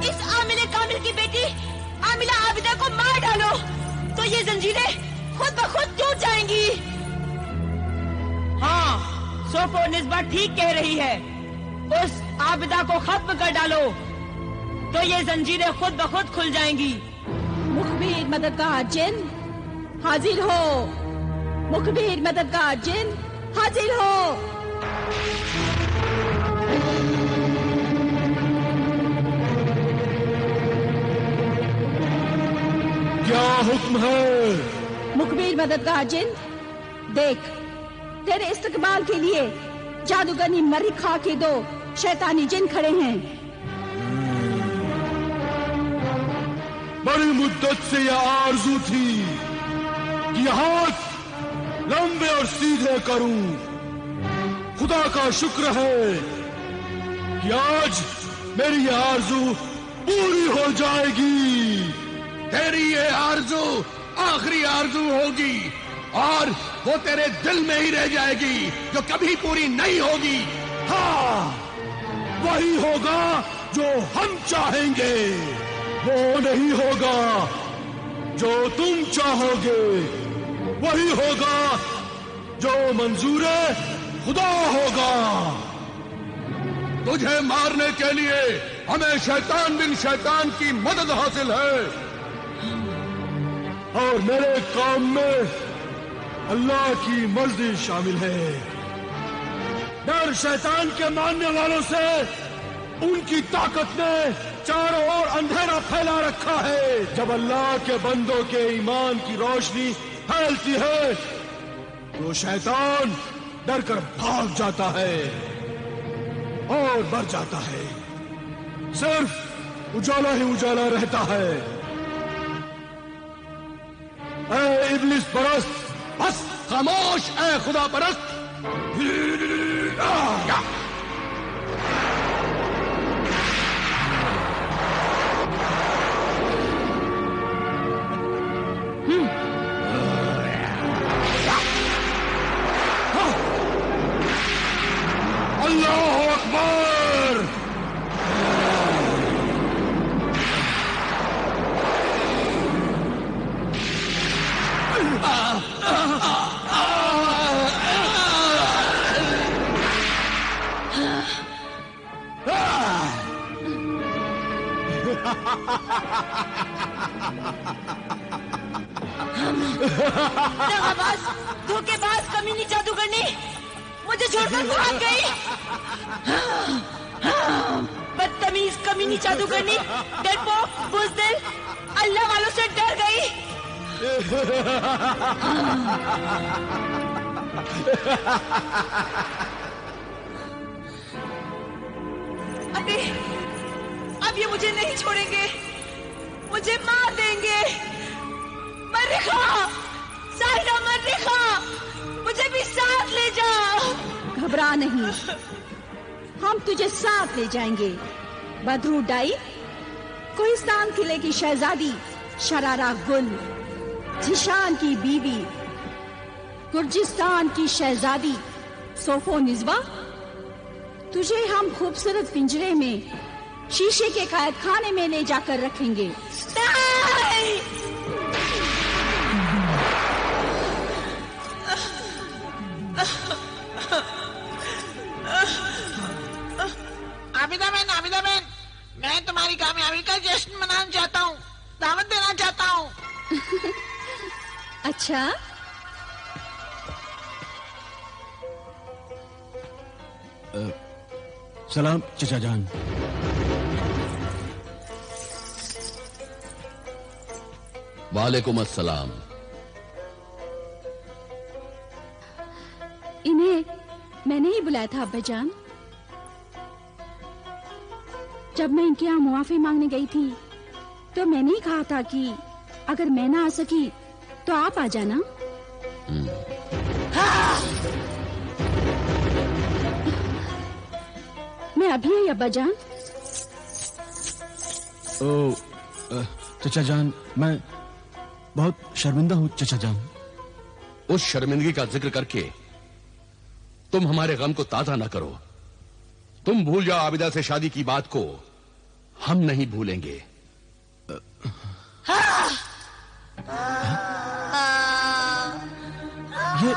इस आमिले कामिल की बेटी आमिला आबिदा को मार डालो तो ये जंजीरें खुद ब खुद टूट जाएंगी। हाँ, सोफो निस्बा ठीक कह रही है। उस आबिदा को खत्म कर डालो तो ये जंजीरें खुद ब खुद खुल जाएंगी। मुखबिर मददगार जिन हाजिर हो। मुखबिर मददगार जिन हाजिर हो। क्या हुक्म है? मुखबिर मददगार जिन, देख, तेरे इस्तकबाल के लिए जादूगरनी मरीखा के 2 शैतानी जिन खड़े हैं। बड़ी मुद्दत से यह आरजू थी कि हाथ लंबे और सीधे करूं। खुदा का शुक्र है कि आज मेरी यह आरजू पूरी हो जाएगी। तेरी ये आरजू आखिरी आरजू होगी और वो तेरे दिल में ही रह जाएगी, जो कभी पूरी नहीं होगी। हाँ, वही होगा जो हम चाहेंगे, वो नहीं होगा जो तुम चाहोगे। वही होगा जो मंजूर खुदा होगा। तुझे मारने के लिए हमें शैतान बिन शैतान की मदद हासिल है और मेरे काम में अल्लाह की मर्जी शामिल है। डर शैतान के मानने वालों से उनकी ताकत ने चारों ओर अंधेरा फैला रखा है। जब अल्लाह के बंदों के ईमान की रोशनी फैलती है तो शैतान डरकर भाग जाता है और मर जाता है। सिर्फ उजाला ही उजाला रहता है। ऐ इब्लिस परस्त, बस खामोश ऐ खुदा परस्त। अल्लाहू अकबर। दगाबाज, धोखेबाज, कमीनी जादूगरनी मुझे छोड़कर भाग गई। बदतमीज कमीनी जादूगरनी, डरपोक, बुज़दिल, अल्लाह वालों से डर गई। अब ये मुझे नहीं छोड़ेंगे, मुझे मार देंगे। मर्रिखा, साहिरा मर्रिखा, मुझे भी साथ ले जाओ। घबरा नहीं, हम तुझे साथ ले जाएंगे। बदरू डाई, कोहिस्तान किले की शहजादी शरारा गुल, जिशान की बीवी, गुर्जिस्तान की शहजादी सोफो निज़वा, तुझे हम खूबसूरत पिंजरे में शीशे के कैद खाने में ले जाकर रखेंगे। आबिदा बहन, मैं तुम्हारी कामयाबी का जश्न मनाना चाहता हूँ, दावत देना चाहता हूँ। अच्छा, सलाम चचा जान। वालेकुम अस्सलाम। इन्हें मैंने ही बुलाया था अब्बाजान। जब मैं इनके यहाँ मुआफी मांगने गई थी तो मैंने ही कहा था कि अगर मैं ना आ सकी तो आप आ जाना। मैं अभी आई अब्बाजान। ओ चचा जान, मैं बहुत शर्मिंदा हूँ चचा जान। उस शर्मिंदगी का जिक्र करके तुम हमारे गम को ताजा न करो। तुम भूल जाओ आबिदा से शादी की बात को, हम नहीं भूलेंगे। ये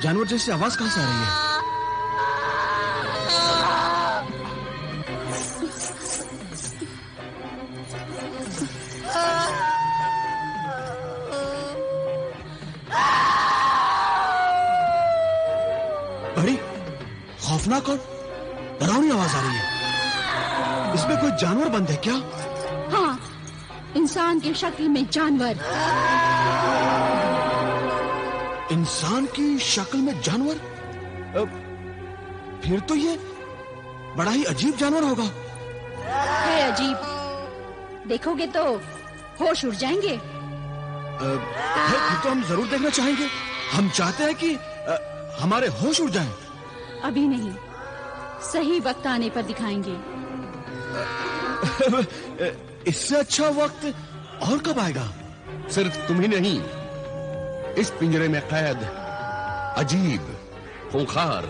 जानवर जैसी आवाज कहां से आ रही है? बड़ी खौफनाक और डरावनी आवाज आ रही है। इसमें कोई जानवर बंद है क्या? हाँ, इंसान की शक्ल में जानवर। इंसान की शक्ल में जानवर? फिर तो ये बड़ा ही अजीब जानवर होगा। है अजीब, देखोगे तो होश उड़ जाएंगे। फिर तो हम जरूर देखना चाहेंगे। हम चाहते हैं कि हमारे होश उड़ जाएं। अभी नहीं, सही वक्त आने पर दिखाएंगे। इससे अच्छा वक्त और कब आएगा? सिर्फ तुम ही नहीं, इस पिंजरे में कैद अजीब, खूंखार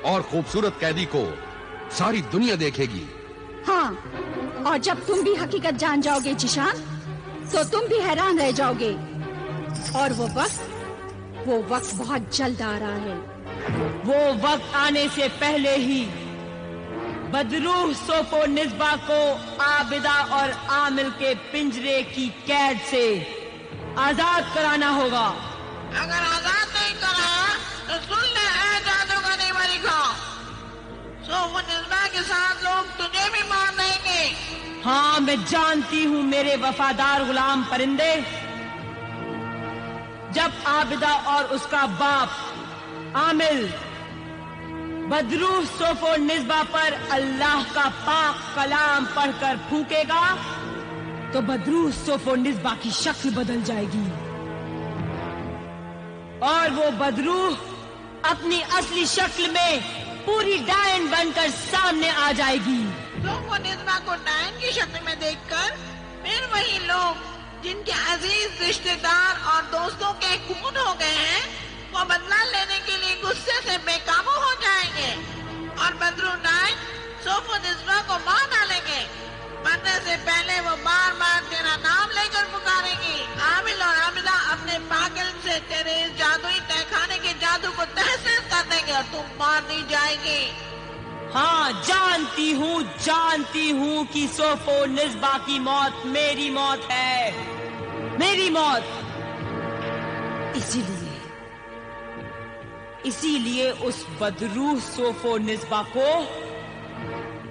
और खूबसूरत कैदी को सारी दुनिया देखेगी। हाँ, और जब तुम भी हकीकत जान जाओगे जिशान, तो तुम भी हैरान रह जाओगे। और वो वक्त बहुत जल्द आ रहा है। वो वक्त आने से पहले ही बदरूह सोफो निस्बा को आबिदा और आमिल के पिंजरे की कैद से आजाद कराना होगा। अगर आजाद नहीं कराया तो सुन ले ऐ जादूगरनी मर्रिखा, सोफो निस्बा के साथ लोग तुझे भी मार हाँ, मैं जानती हूँ मेरे वफादार गुलाम परिंदे। जब आबिदा और उसका बाप आमिल बदरूह सोफोनिस्बा पर अल्लाह का पाक कलाम पढ़कर फूकेगा तो बदरूह सोफोनिस्बा की शक्ल बदल जाएगी और वो बदरूह अपनी असली शक्ल में पूरी डायन बनकर सामने आ जाएगी। सोफोनिस्बा को डायन की शक्ल में देखकर फिर वही लोग जिनके अजीज रिश्तेदार और दोस्तों के खून हो गए हैं वो बदला लेने के लिए गुस्से से बेकाबू हो जाएंगे और बदरू डायन सोफोनिस्बा को मार डालेंगे। मरने से पहले वो बार बार तेरा नाम लेकर पुकारेंगी। आमिल और आबिदा अपने पागल से तेरे इस जादुई तहखाने के जादू को तहस कर देंगे और तुम मार दी जाएगी। हाँ, जानती हूँ कि सोफोनिस्बा की मौत मेरी मौत है, मेरी मौत। इसीलिए उस बदरूह सोफोनिस्बा को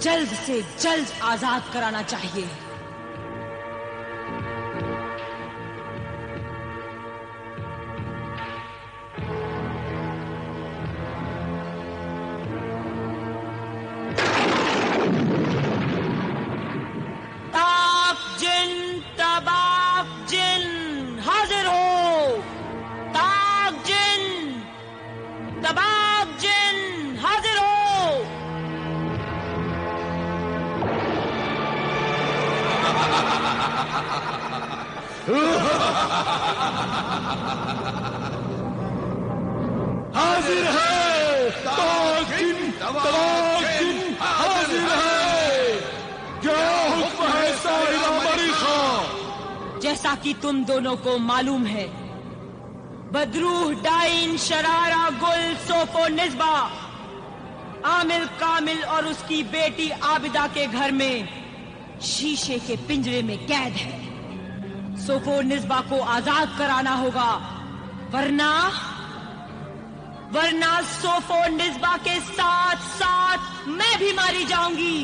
जल्द से जल्द आजाद कराना चाहिए। तबाक जिन हाजिर हो। ताक जिन, तबाक जिन हाजिर हो। हाजिर है ताक जिन, तबाक जिन हाजिर है। क्या हुक्म है साहिरा मरीखा? जैसा कि तुम दोनों को मालूम है, बदरूह डाइन शरारा गुल सोफोनिस्बा आमिल कामिल और उसकी बेटी आबिदा के घर में शीशे के पिंजरे में कैद है। सोफोनिस्बा को आजाद कराना होगा, वरना सोफोनिस्बा के साथ साथ मैं भी मारी जाऊंगी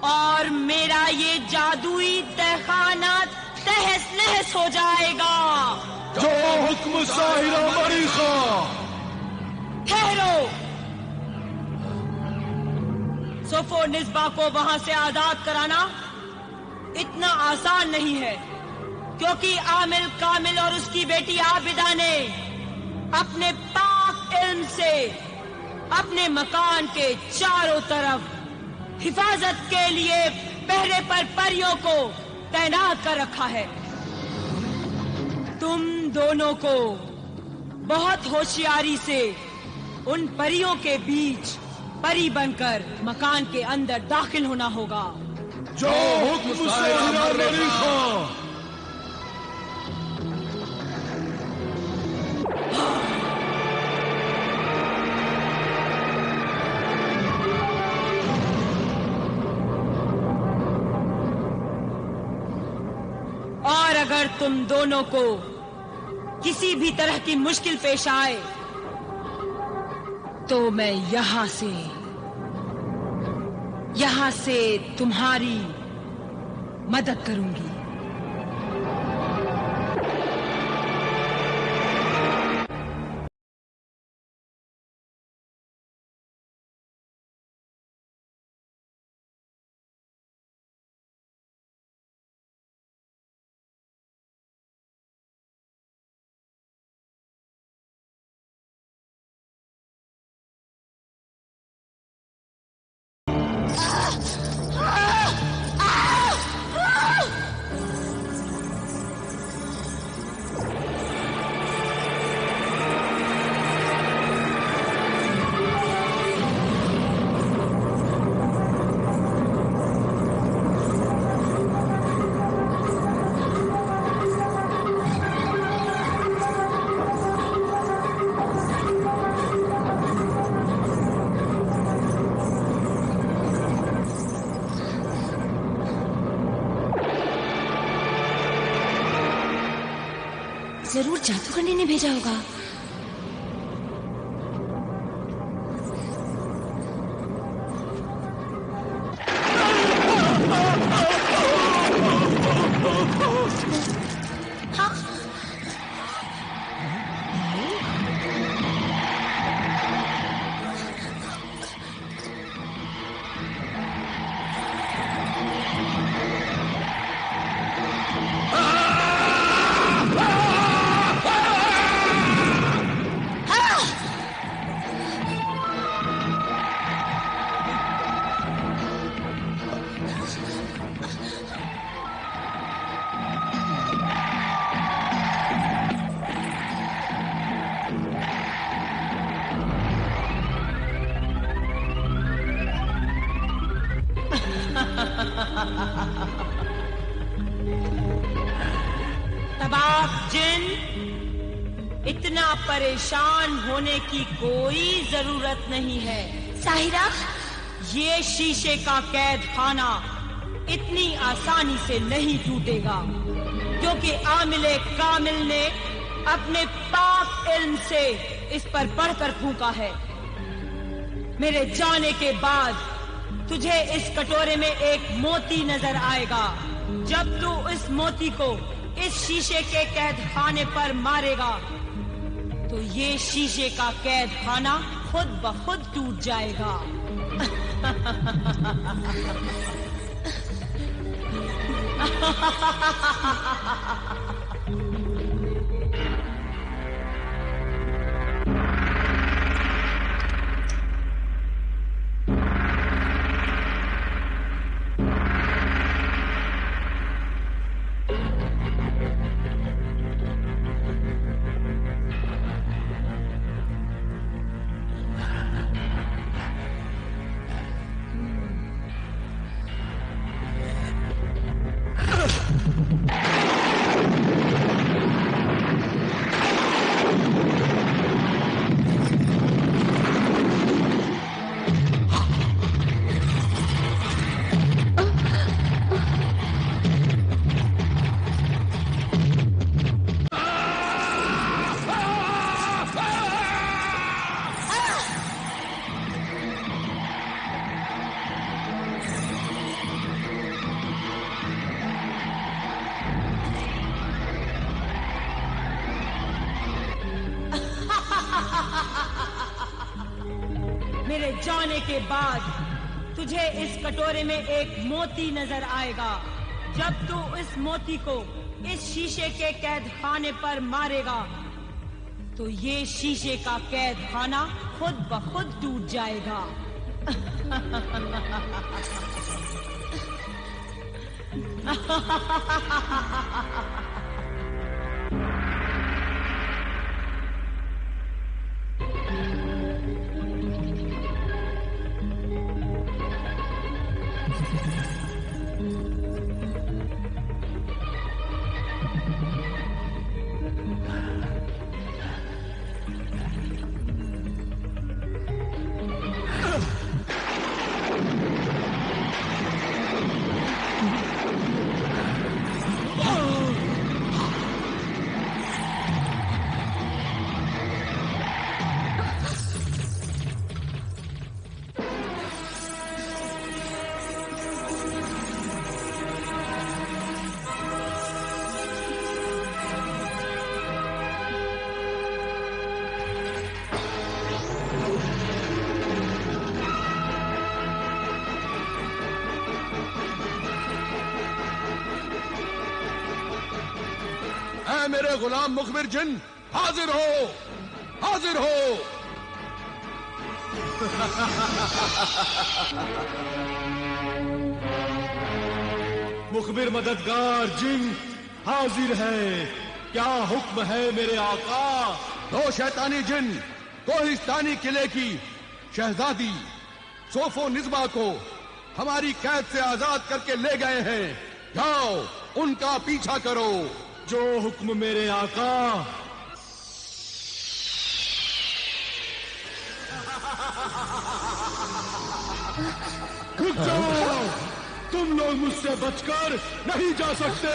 और मेरा ये जादुई तहखाना तहस नहस हो जाएगा। जो हुक्म साहिरा मरीखा। ठहरो, सोफोनिस्बा को वहां से आजाद कराना इतना आसान नहीं है, क्योंकि आमिल कामिल और उसकी बेटी आबिदा ने अपने पाक इल्म से अपने मकान के चारों तरफ हिफाजत के लिए पहरे पर परियों को तैनात कर रखा है। तुम दोनों को बहुत होशियारी से उन परियों के बीच परी बनकर मकान के अंदर दाखिल होना होगा। जो हुक्म साहिरा मरीखा। और अगर तुम दोनों को किसी भी तरह की मुश्किल पेश आए तो मैं यहां से तुम्हारी मदद करूंगी। जरूर जादूगरनी ने भेजा होगा। तबाह जिन, इतना परेशान होने की कोई जरूरत नहीं है। साहिरा, ये शीशे का कैद खाना इतनी आसानी से नहीं टूटेगा, क्योंकि आमिले कामिल ने अपने पाक इल्म से इस पर पढ़कर फूंका है। मेरे जाने के बाद तुझे इस कटोरे में एक मोती नजर आएगा। जब तू इस मोती को इस शीशे के कैद खाने पर मारेगा तो ये शीशे का कैद खाना खुद ब खुद टूट जाएगा। मेरे जाने के बाद तुझे इस कटोरे में एक मोती नजर आएगा। जब तू इस मोती को इस शीशे के कैद खाने पर मारेगा तो ये शीशे का कैद खाना खुद ब खुद टूट जाएगा। मेरे गुलाम मुखबिर जिन, हाजिर हो, हाजिर हो। मुखबिर मददगार जिन हाजिर है। क्या हुक्म है मेरे आका? दो शैतानी जिन कोहिस्तानी किले की शहजादी सोफो निस्बा को हमारी कैद से आजाद करके ले गए हैं। जाओ, उनका पीछा करो। जो हुक्म मेरे आका। रुक जाओ, तुम लोग मुझसे बचकर नहीं जा सकते।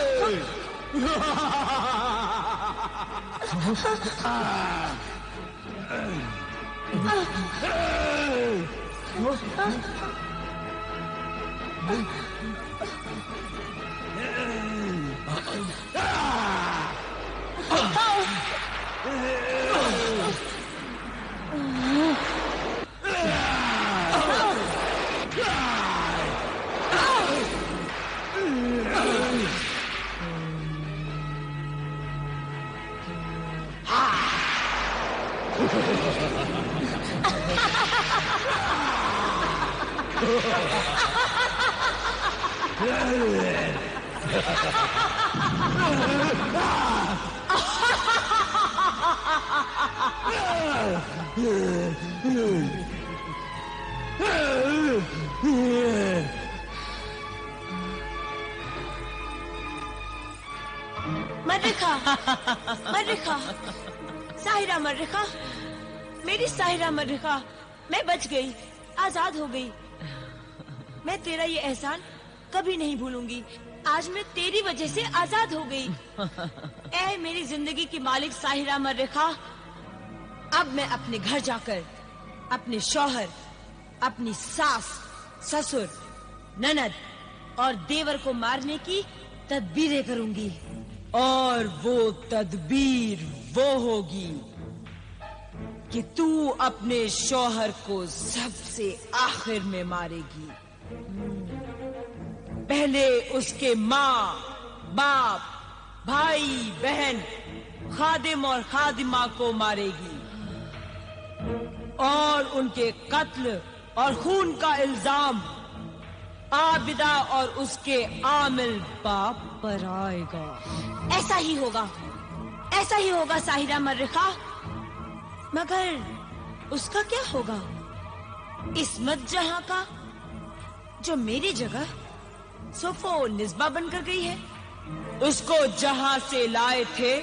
मर्रिखा, मर्रिखा, साहिरा मर्रिखा, मेरी साहिरा मर्रिखा, मैं बच गई, आजाद हो गई। मैं तेरा ये एहसान कभी नहीं भूलूंगी। आज मैं तेरी वजह से आजाद हो गई। ऐ मेरी जिंदगी की मालिक साहिरा मर्रिखा, अब मैं अपने घर जाकर अपने शौहर, अपनी सास, ससुर, ननद और देवर को मारने की तदबीरें करूंगी। और वो तदबीर वो होगी कि तू अपने शौहर को सबसे आखिर में मारेगी। पहले उसके माँ, बाप, भाई, बहन, खादिम और खादिमा को मारेगी और उनके कत्ल और खून का इल्जाम आबिदा और उसके आमिल बाप पर आएगा। ऐसा ही होगा, ऐसा ही होगा साहिरा मर्रिखा। मगर उसका क्या होगा? इस्मत जहां का, जो मेरी जगह सोफो निस्बा बनकर गई है। उसको जहां से लाए थे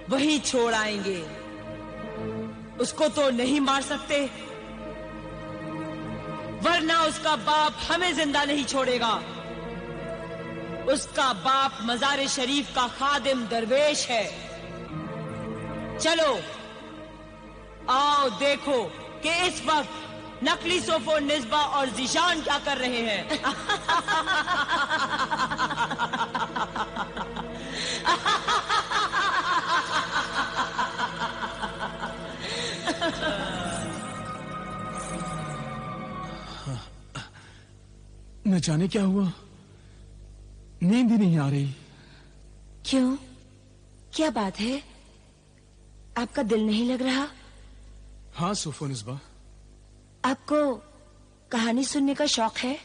वही छोड़ आएंगे। उसको तो नहीं मार सकते, वरना उसका बाप हमें जिंदा नहीं छोड़ेगा। उसका बाप मज़ार शरीफ का खादिम दरवेश है। चलो आओ देखो कि इस वक्त नकली सोफो निस्बा और जीशान क्या कर रहे हैं। न जाने क्या हुआ, नींद ही नहीं आ रही। क्यों? क्या बात है? आपका दिल नहीं लग रहा? हाँ सोफो निस्बा, आपको कहानी सुनने का शौक है?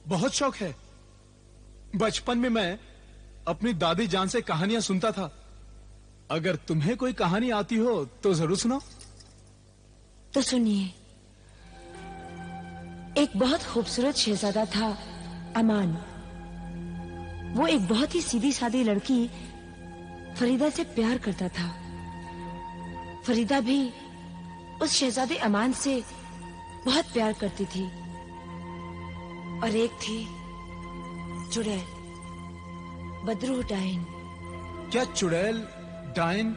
बहुत शौक है। बचपन में मैं अपनी दादी जान से कहानियां सुनता था। अगर तुम्हें कोई कहानी आती हो तो जरूर सुनाओ। तो सुनिए। एक बहुत खूबसूरत शहजादा था अमान। वो एक बहुत ही सीधी सादी लड़की फरीदा से प्यार करता था। फरीदा भी उस शहजादे अमान से बहुत प्यार करती थी। और एक थी चुड़ैल, बदरू डाइन। क्या चुड़ैल, डाइन,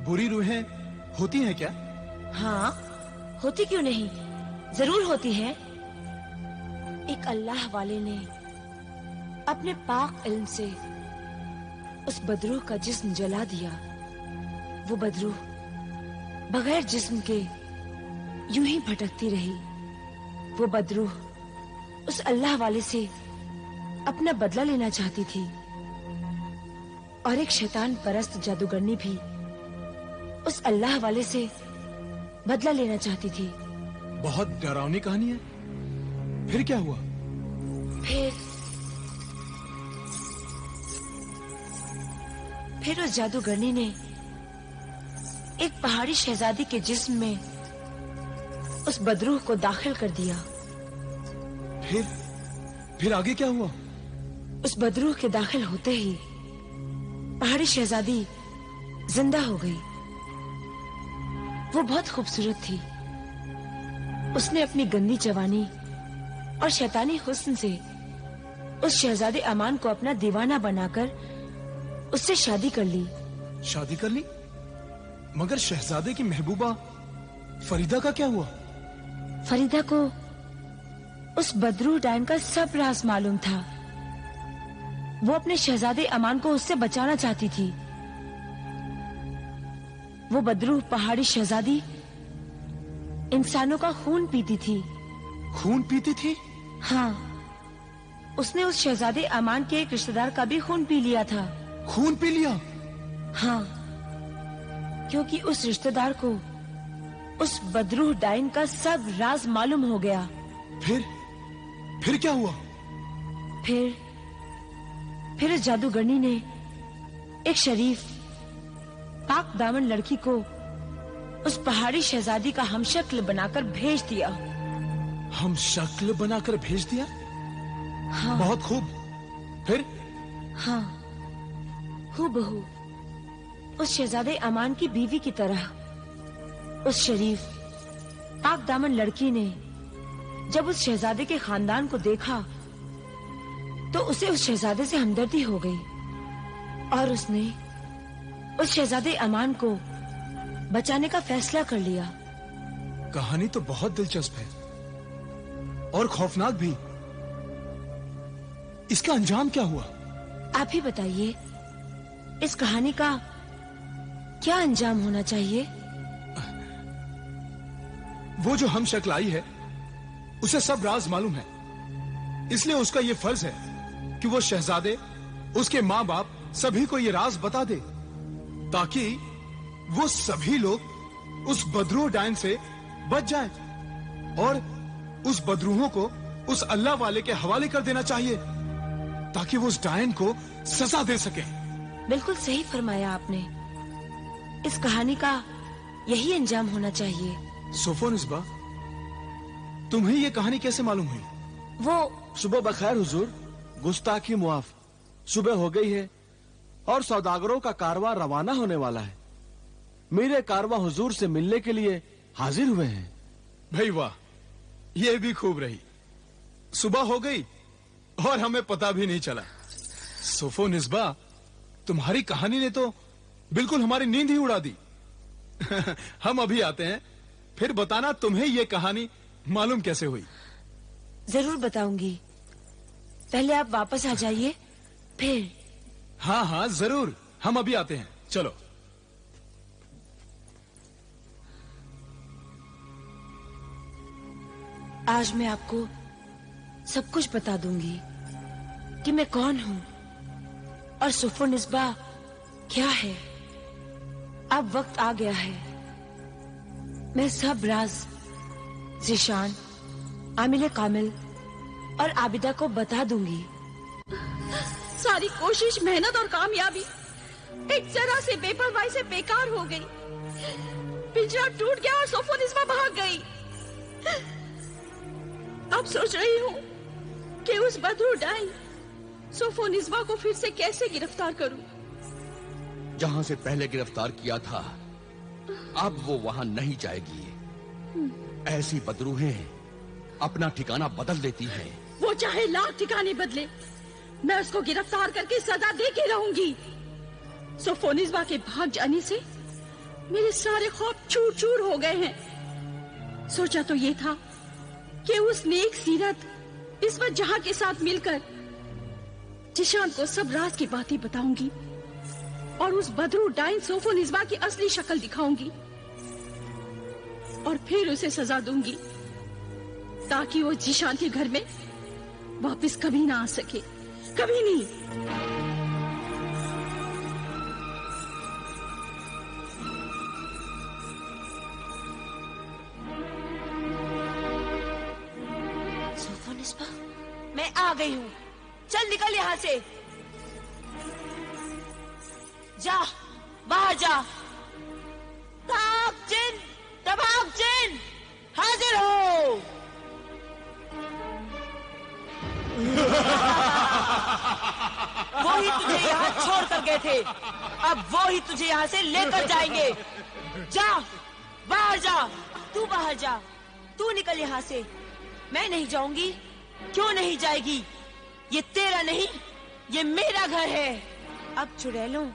बुरी रूहें होती हैं क्या? हाँ, होती क्यों नहीं, जरूर होती है। एक अल्लाह वाले ने अपने पाक इल्म से उस बदरू का जिस्म जला दिया। वो बदरू बगैर जिस्म के यूं ही भटकती रही। वो बदरू उस अल्लाह वाले से अपना बदला लेना चाहती थी। और एक शैतान परस्त जादूगरनी भी उस अल्लाह वाले से बदला लेना चाहती थी। बहुत डरावनी कहानी है। फिर क्या हुआ? फिर उस जादूगरनी ने एक पहाड़ी शहजादी के जिस्म में उस बदरूह को दाखिल कर दिया। फिर आगे क्या हुआ? उस बदरूह के दाखिल होते ही पहाड़ी शहजादी जिंदा हो गई। वो बहुत खूबसूरत थी। उसने अपनी गंदी जवानी और शैतानी हुस्न से उस शहजादे अमान को अपना दीवाना बनाकर उससे शादी कर ली। शादी कर ली? मगर शहजादे की महबूबा फरीदा का क्या हुआ? फरीदा को उस बदरू डाइन का सब राज मालूम था। वो अपने शहजादे अमान को उससे बचाना चाहती थी। वो बदरू पहाड़ी शहजादी इंसानों का खून पीती थी। खून पीती थी? हाँ, उसने उस शहजादे अमान के एक रिश्तेदार का भी खून पी लिया था। खून पी लिया? हाँ, क्योंकि उस रिश्तेदार को उस बदरू डाइन का सब राज मालूम हो गया। फिर क्या हुआ? फिर उस जादूगरनी ने एक शरीफ पाक दामन लड़की को उस पहाड़ी शहजादी का हमशक्ल बनाकर भेज दिया। हमशक्ल बनाकर भेज दिया? हाँ। बहुत खूब। फिर? हाँ, हूबहू उस शहजादे अमान की बीवी की तरह उस शरीफ पाक दामन लड़की ने जब उस शहजादे के खानदान को देखा तो उसे उस शहजादे से हमदर्दी हो गई और उसने उस शहजादे अमान को बचाने का फैसला कर लिया। कहानी तो बहुत दिलचस्प है और खौफनाक भी। इसका अंजाम क्या हुआ? आप ही बताइए, इस कहानी का क्या अंजाम होना चाहिए? वो जो हम शक्ल आई है उसे सब राज मालूम है, इसलिए उसका ये फर्ज है कि वो शहजादे, उसके माँ बाप सभी को ये राज बता दे, ताकि वो सभी लोग उस बदरूह डायन से बच जाएं और उस बदरूहों को उस अल्लाह वाले के हवाले कर देना चाहिए ताकि वो उस डायन को सजा दे सके। बिल्कुल सही फरमाया आपने। इस कहानी का यही अंजाम होना चाहिए। सोफोनिस्बा, तुम्हें ये कहानी कैसे मालूम हुई? वो सुबह बखैर हुजूर, गुस्ताखी मुआफ। सुबह हो गई है और सौदागरों का कारवां रवाना होने वाला है। मेरे कारवां हुजूर से मिलने के लिए हाजिर हुए हैं। भाई वाह, ये भी खूब रही। सुबह हो गई और हमें पता भी नहीं चला। सोफोनिस्बा, तुम्हारी कहानी ने तो बिल्कुल हमारी नींद ही उड़ा दी। हम अभी आते हैं, फिर बताना तुम्हें ये कहानी मालूम कैसे हुई। जरूर बताऊंगी, पहले आप वापस आ जाइए फिर। हाँ हाँ जरूर, हम अभी आते हैं, चलो। आज मैं आपको सब कुछ बता दूंगी कि मैं कौन हूँ और सोफोनिस्बा क्या है। अब वक्त आ गया है, मैं सब राज ज़ीशान, आमिल कामिल और आबिदा को बता दूंगी। सारी कोशिश, मेहनत और कामयाबी एक जरा से बेपरवाही से बेकार हो गई। पिंजरा टूट गया और सोफोनिस्बा भाग गई। अब सोच रही हूँ कि उस बदरू डाइन सोफोनिस्बा को फिर से कैसे गिरफ्तार करूं। जहां से पहले गिरफ्तार किया था, अब वो वहां नहीं जाएगी। ऐसी बदरूहें अपना ठिकाना बदल देती हैं। वो चाहे लाख ठिकाने बदले, मैं उसको गिरफ्तार करके सजा दे के रहूंगी। सोफोनिस्बा के भाग जाने से मेरे सारे ख्वाब चूर चूर हो गए हैं। सोचा तो ये था कि उस नेक सीरत इस्मत जहां के साथ मिलकर ज़ीशान को सब राज की बातें बताऊंगी और उस बदरू डाइन सोफोनिस्बा की असली शक्ल दिखाऊंगी और फिर उसे सजा दूंगी ताकि वो ज़ीशान के घर में वापस कभी ना आ सके, कभी नहीं। सोफोनिस्बा, मैं आ गई हूँ, चल निकल यहाँ से। जा, बाहर जा। ताक जिन, तबाक जिन, हाजिर हो। वो ही तुझे यहाँ छोड़ कर गए थे, अब वो ही तुझे यहाँ से लेकर जाएंगे। जा, बाहर जा। तू बाहर जा, तू निकल यहाँ से। मैं नहीं जाऊंगी। क्यों नहीं जाएगी? ये तेरा नहीं, ये मेरा घर है। अब चुड़ैलों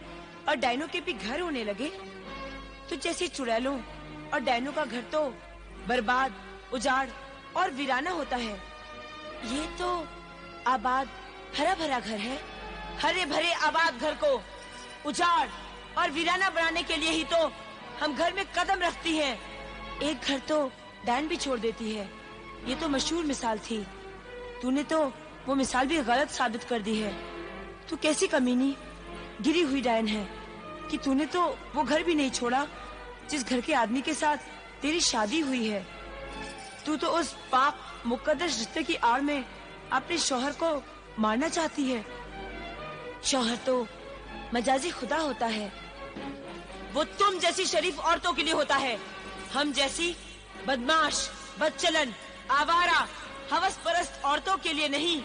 और डायनों के भी घर होने लगे, तो जैसे चुड़ैलों और डायनों का घर तो बर्बाद, उजाड़ और वीराना होता है, ये तो आबाद हरा भरा घर है। हरे भरे आबाद घर को उजाड़ और वीराना बनाने के लिए ही तो हम घर में कदम रखती हैं। एक घर तो डायन भी छोड़ देती है। ये तो मशहूर मिसाल थी, तूने तो वो मिसाल भी गलत साबित कर दी है। तू कैसी कमीनी गिरी हुई डायन है कि तूने तो वो घर भी नहीं छोड़ा जिस घर के आदमी के साथ तेरी शादी हुई है। तू तो उस पाक मुकद्दस रिश्ते की आड़ में अपने शौहर को मारना चाहती है। शौहर तो मजाजी खुदा होता है, वो तुम जैसी शरीफ औरतों के लिए होता है। हम जैसी बदमाश, बदचलन, आवारा, हवस परस्त औरतों के लिए नहीं।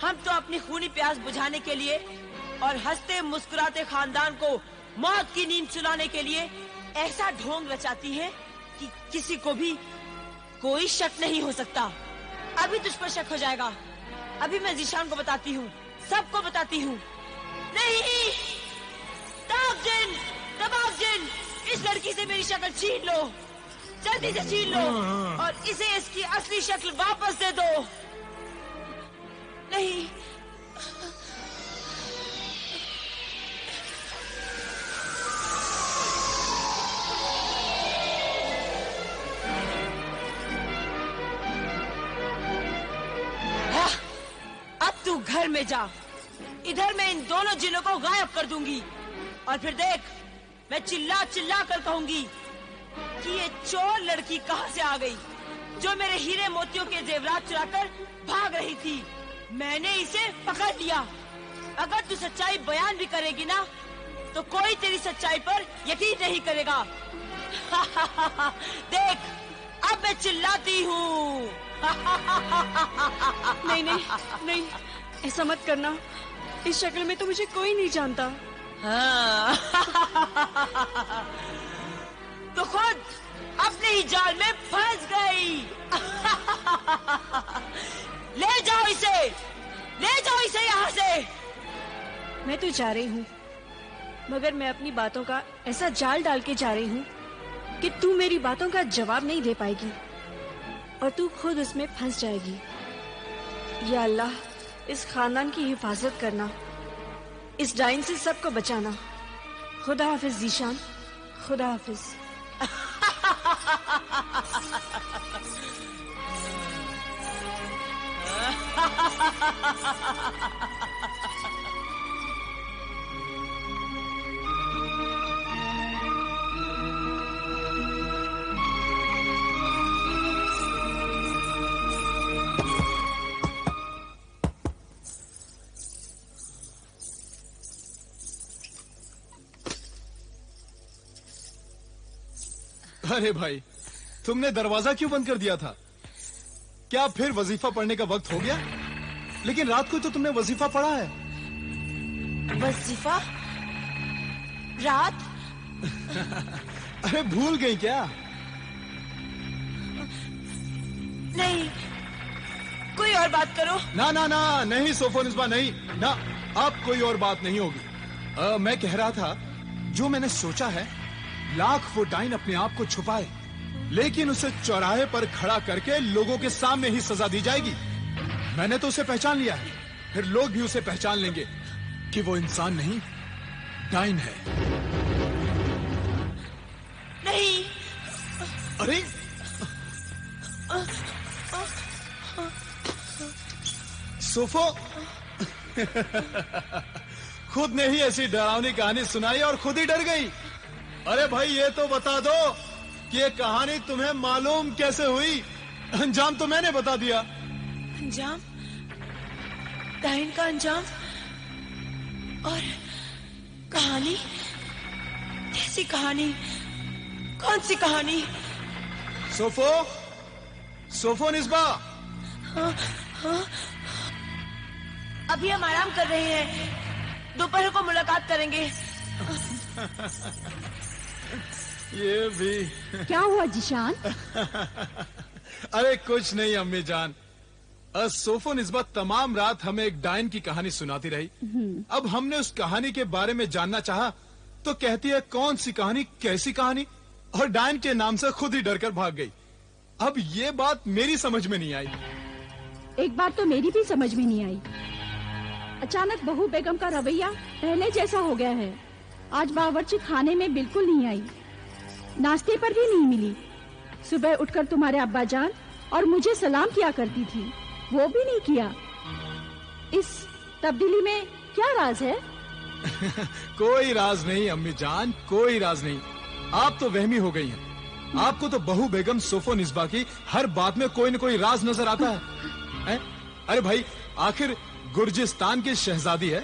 हम तो अपनी खूनी प्यास बुझाने के लिए और हंसते मुस्कुराते खानदान को मौत की नींद सुलाने के लिए ऐसा ढोंग रचाती है कि किसी को भी कोई शक नहीं हो सकता। अभी तुझ पर शक हो जाएगा। अभी मैं ज़ीशान को बताती हूँ, सबको बताती हूँ। नहीं, तबाबजिन, इस लड़की से मेरी शक्ल छीन लो, जल्दी से छीन लो और इसे इसकी असली शक्ल वापस दे दो। नहीं, अब तू घर में जा। इधर मैं इन दोनों जिनों को गायब कर दूंगी और फिर देख, मैं चिल्ला चिल्ला कर कहूंगी कि ये चोर लड़की कहां से आ गई जो मेरे हीरे मोतियों के जेवरात चुराकर भाग रही थी। मैंने इसे पकड़ लिया। अगर तू सच्चाई बयान भी करेगी ना तो कोई तेरी सच्चाई पर यकीन नहीं करेगा। देख, अब मैं चिल्लाती हूँ। नहीं नहीं नहीं, ऐसा मत करना। इस शक्ल में तो मुझे कोई नहीं जानता। हाँ। तो खुद अपने ही जाल में फंस गई। ले जाओ इसे यहाँ से। मैं तो जा रही हूँ, मगर मैं अपनी बातों का ऐसा जाल डाल के जा रही हूँ कि तू मेरी बातों का जवाब नहीं दे पाएगी और तू खुद उसमें फंस जाएगी। या अल्लाह, इस खानदान की हिफाजत करना, इस डाइन से सबको बचाना। खुदा हाफिज ज़ीशान, खुदा हाफिज। अरे भाई, तुमने दरवाजा क्यों बंद कर दिया था? क्या फिर वजीफा पढ़ने का वक्त हो गया? लेकिन रात को तो तुमने वजीफा पढ़ा है। वजीफा? रात? अरे भूल गई क्या? नहीं, कोई और बात करो। ना ना ना, नहीं सोफोनिस्बा, नहीं ना, अब कोई और बात नहीं होगी। मैं कह रहा था, जो मैंने सोचा है, लाख वो डाइन अपने आप को छुपाए, लेकिन उसे चौराहे पर खड़ा करके लोगों के सामने ही सजा दी जाएगी। मैंने तो उसे पहचान लिया है, फिर लोग भी उसे पहचान लेंगे कि वो इंसान नहीं, डाइन है। नहीं। अरे सोफो, खुद ने ही ऐसी डरावनी कहानी सुनाई और खुद ही डर गई। अरे भाई, ये तो बता दो कि ये कहानी तुम्हें मालूम कैसे हुई? अंजाम तो मैंने बता दिया। अंजाम? डाइन का अंजाम? और कहानी? कैसी कहानी? कौन सी कहानी? सोफोनिस्बा। हाँ, हाँ। अभी हम आराम कर रहे हैं, दोपहर को मुलाकात करेंगे। ये भी क्या हुआ ज़ीशान? अरे कुछ नहीं अम्मी जान, सोफोनिस्बा तमाम रात हमें एक डाइन की कहानी सुनाती रही। अब हमने उस कहानी के बारे में जानना चाहा तो कहती है कौन सी कहानी, कैसी कहानी, और डाइन के नाम से खुद ही डरकर भाग गई। अब ये बात मेरी समझ में नहीं आई। एक बात तो मेरी भी समझ में नहीं आई। अचानक बहू बेगम का रवैया पहले जैसा हो गया है। आज बावर्ची खाने में बिल्कुल नहीं आई, नाश्ते पर भी नहीं मिली। सुबह उठकर तुम्हारे अब्बा जान और मुझे सलाम किया करती थी, वो भी नहीं किया। इस तब्दीली में क्या राज है? कोई राज नहीं अम्मी जान, कोई राज नहीं। आप तो वहमी हो गई हैं। आपको तो बहू बेगम सोफोनिस्बा की हर बात में कोई न कोई राज नजर आता है? अरे भाई, आखिर गुर्जिस्तान की शहजादी है।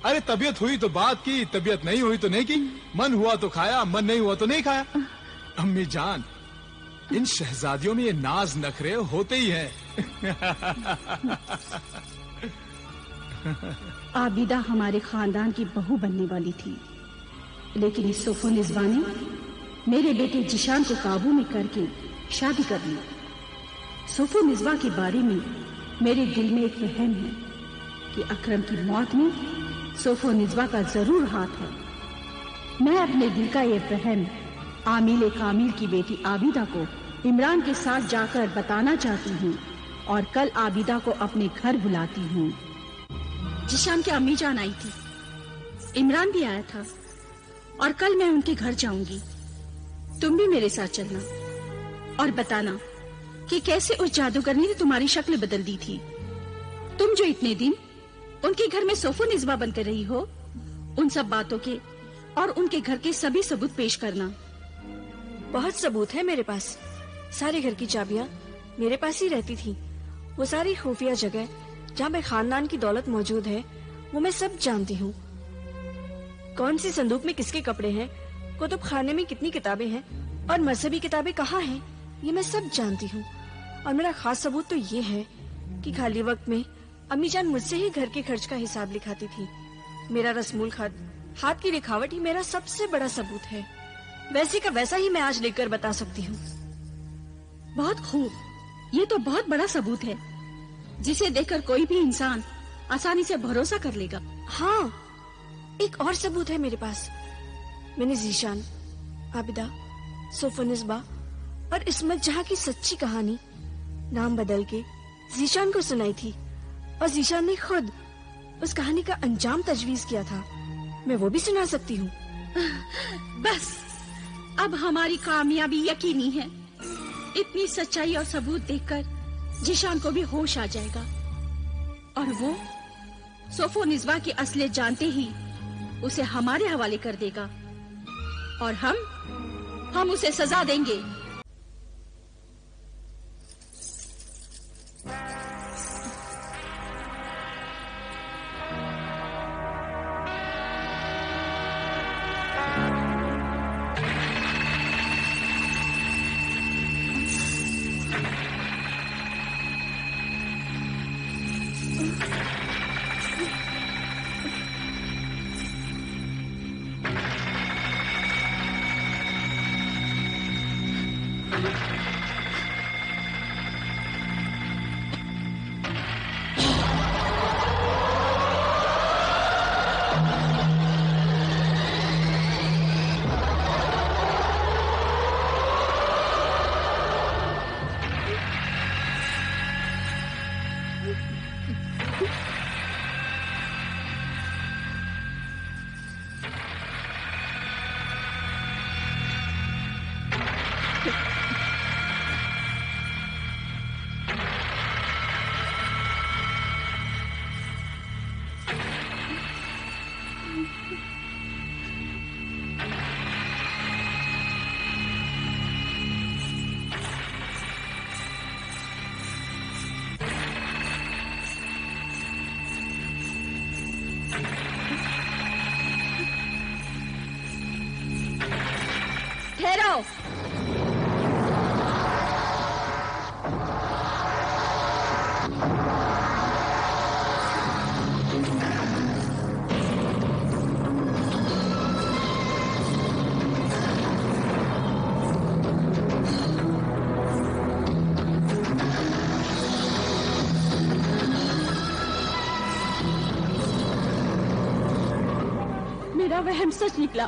अरे तबीयत हुई तो बात की, तबीयत नहीं हुई तो नहीं की, मन हुआ तो खाया, मन नहीं हुआ तो नहीं खाया। अम्मी जान, इन शहजादियों में ये नाज नखरे होते ही हैं। आबिदा हमारे खानदान की बहू बनने वाली थी, लेकिन इस सोफोनिज़्बा ने मेरे बेटे जिशान को काबू में करके शादी कर ली। सोफोनिज़्बा के बारे में मेरे दिल में एक वहम है कि अकरम की मौत में सोफोनिज़्बा का जरूर हाथ है। मैं अपने दिल का ये वहम आमिल कामिल की बेटी आबिदा को इमरान के साथ जाकर बताना चाहती हूँ और कल आबिदा को अपने घर बुलाती हूँ। जिशान की अम्मी जान आई थी, इमरान भी आया था और कल मैं उनके घर जाऊंगी। तुम भी मेरे साथ चलना और बताना कि कैसे उस जादूगरनी ने तुम्हारी शक्ल बदल दी थी। तुम जो इतने दिन उनके घर में सोफोनिज़्बा बनकर रही हो, उन सब बातों के और उनके घर के सभी सबूत पेश करना। बहुत सबूत है मेरे पास। सारे घर की चाबियां मेरे पास ही रहती थी। वो सारी खुफिया जगह जहाँ पे खानदान की दौलत मौजूद है, वो मैं सब जानती हूँ। कौन सी संदूक में किसके कपड़े हैं, कुतुब खाने में कितनी किताबें हैं और मजहबी किताबें कहाँ हैं, ये मैं सब जानती हूँ। और मेरा खास सबूत तो ये है कि खाली वक्त में अम्मी जान मुझसे ही घर के खर्च का हिसाब लिखाती थी। मेरा रस्मुल खत, हाथ की लिखावट ही मेरा सबसे बड़ा सबूत है। वैसे का वैसा ही मैं आज लेकर बता सकती हूँ। बहुत खूब, ये तो बहुत बड़ा सबूत है जिसे देखकर कोई भी इंसान आसानी से भरोसा कर लेगा। हाँ, एक और सबूत है मेरे पास। मैंने जीशान, आबिदा, सोफोनिज़्बा और इस्मत जहाँ की सच्ची कहानी नाम बदल के जीशान को सुनाई थी और जीशान ने खुद उस कहानी का अंजाम तजवीज किया था। मैं वो भी सुना सकती हूँ। बस अब हमारी कामयाबी यकीनी है। इतनी सच्चाई और सबूत देखकर जिशान को भी होश आ जाएगा और वो सोफोनिज़्बा की असलियत जानते ही उसे हमारे हवाले कर देगा और हम उसे सजा देंगे। मेरा वहम सच निकला।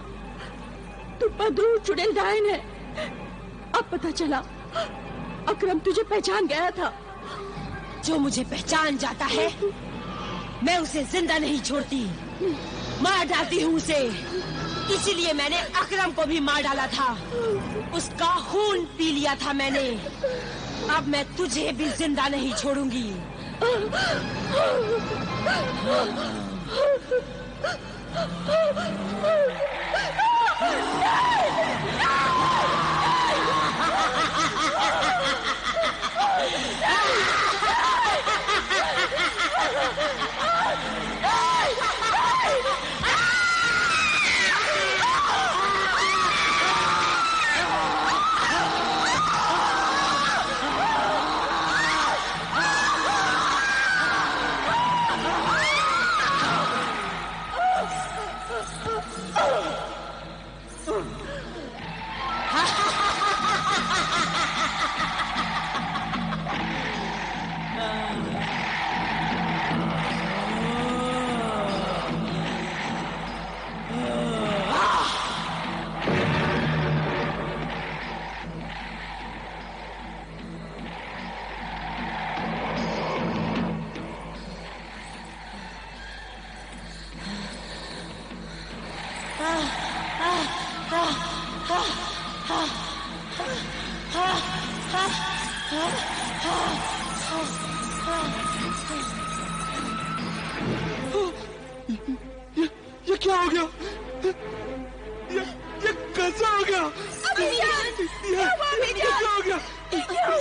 तू बदरू चुड़ैल डायन है। अब पता चला अकरम तुझे पहचान गया था। जो मुझे पहचान जाता है मैं उसे जिंदा नहीं छोड़ती, मार डालती हूँ उसे। इसीलिए मैंने अकरम को भी मार डाला था, उसका खून पी लिया था मैंने। अब मैं तुझे भी जिंदा नहीं छोड़ूंगी। क्या हो गया? ये कैसे हो गया? ये कैसे हो गया?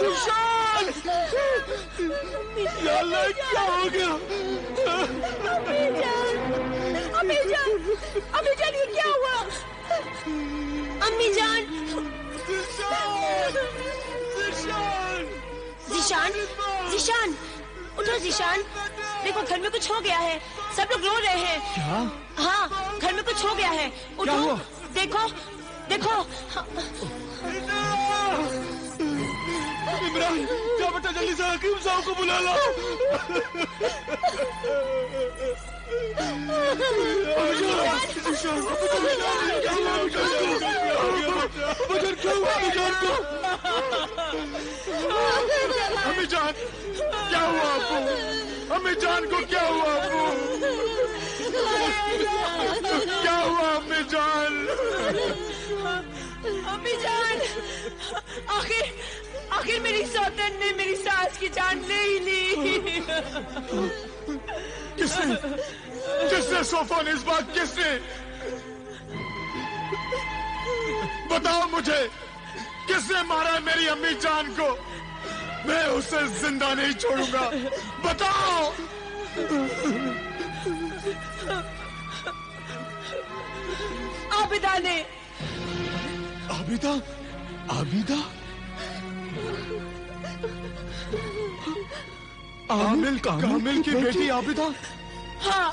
जिशान! या अल्लाह, क्या हो गया? अम्मी जान, ये क्या हुआ? अम्मी जान! जिशान, उठो जिशान। देखो घर में कुछ हो गया है, सब लोग रो रहे हैं। क्या? हाँ, घर में कुछ हो गया है। उठो, क्या हुआ? देखो। इमरान, जा बेटा, जल्दी से हकीम साहब को बुला लो। अम्मी जान, क्या हुआ आपको? अम्मी जान को क्या हुआ आपको? क्या हुआ अम्मी जान? अम्मी जान, आखिर मेरी सौतन ने मेरी सास की जान ले ही ली। किसने सोफा निस्बा, किसने? बताओ मुझे, किसने मारा मेरी अम्मी जान को? मैं उसे जिंदा नहीं छोड़ूंगा, बताओ। आबिदा ने। आबिदा? आबिदा? कामिल की बेटी आबिदा? हाँ,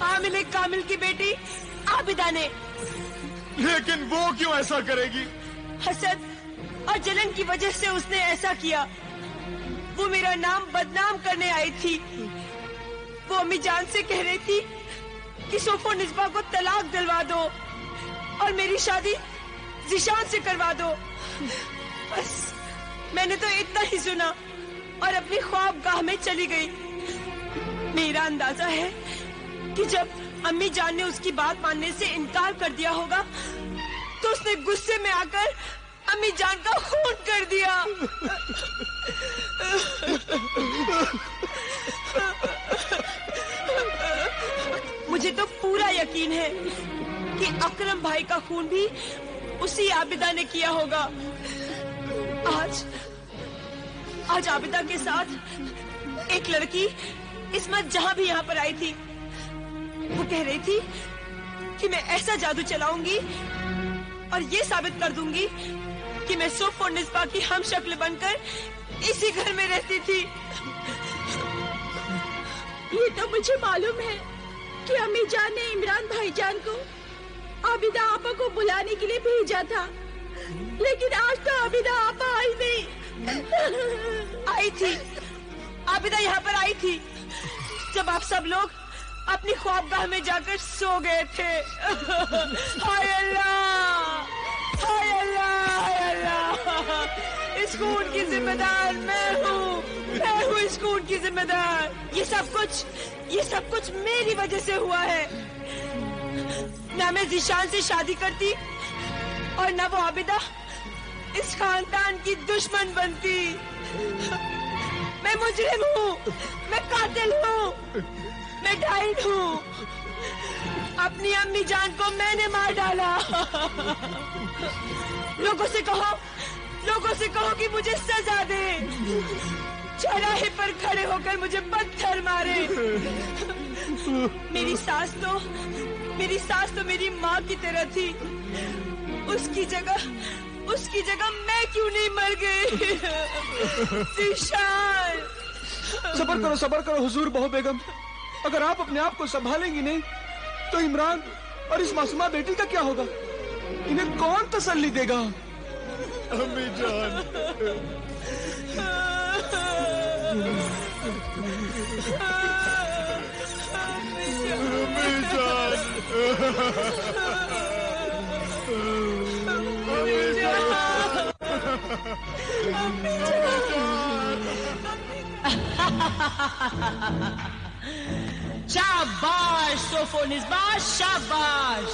आमिल कामिल की बेटी आबिदा ने। लेकिन वो क्यों ऐसा करेगी? हसद और जलन की वजह से उसने ऐसा किया। वो मेरा नाम बदनाम करने आई थी। वो अम्मी जान से कह रही थी कि सोफो निस्बा को तलाक दिलवा दो और मेरी शादी जिशान से करवा दो। बस मैंने तो इतना ही सुना और अपनी ख्वाबगाह में चली गई। मेरा अंदाजा है कि जब अम्मी जान ने उसकी बात मानने से इनकार कर दिया होगा तो उसने गुस्से में आकर अम्मी जान का खून कर दिया। मुझे तो पूरा यकीन है कि अकरम भाई का खून भी उसी आबिदा ने किया होगा। आज आबिदा के साथ एक लड़की इस्मत जहां भी यहाँ पर आई थी। वो कह रही थी कि मैं ऐसा जादू चलाऊंगी और ये साबित कर दूंगी कि मैं सोफ और निस्बा की हम शक्ल बनकर इसी घर में रहती थी। ये तो मुझे मालूम है कि अम्मी जान ने इमरान भाईजान को आबिदा आपा को बुलाने के लिए भेजा था, लेकिन आज तो आबिदा आपा आई नहीं। आई थी, आबिदा यहाँ पर आई थी जब आप सब लोग अपनी ख्वाबगाह में जाकर सो गए थे। हाय अल्लाह, हाय अल्लाह, हाय अल्लाह। इस खून की जिम्मेदार मैं हूँ इस खून की जिम्मेदार। ये सब कुछ मेरी वजह से हुआ है। ना मैं जिशान से शादी करती और ना वो आबिदा इस खानदान की दुश्मन बनती। मैं मुजरिम हूँ, मैं कातिल हूँ, मैं डाइड हूँ। अपनी अम्मी जान को मैंने मार डाला। लोगों से कहो कि मुझे सजा दे। चौराहे पर खड़े होकर मुझे पत्थर मारे। मेरी सास तो मेरी माँ की तरह थी। उसकी जगह मैं क्यों नहीं मर गई? जिशान। सबर करो हुजूर बहू बेगम। अगर आप अपने आप को संभालेंगी नहीं तो इमरान और इस मासूमा बेटी का क्या होगा? इन्हें कौन तसल्ली देगा? अम्मी जान। अम्मी जान। शाबाश सोफो निस्बा, शाबाश।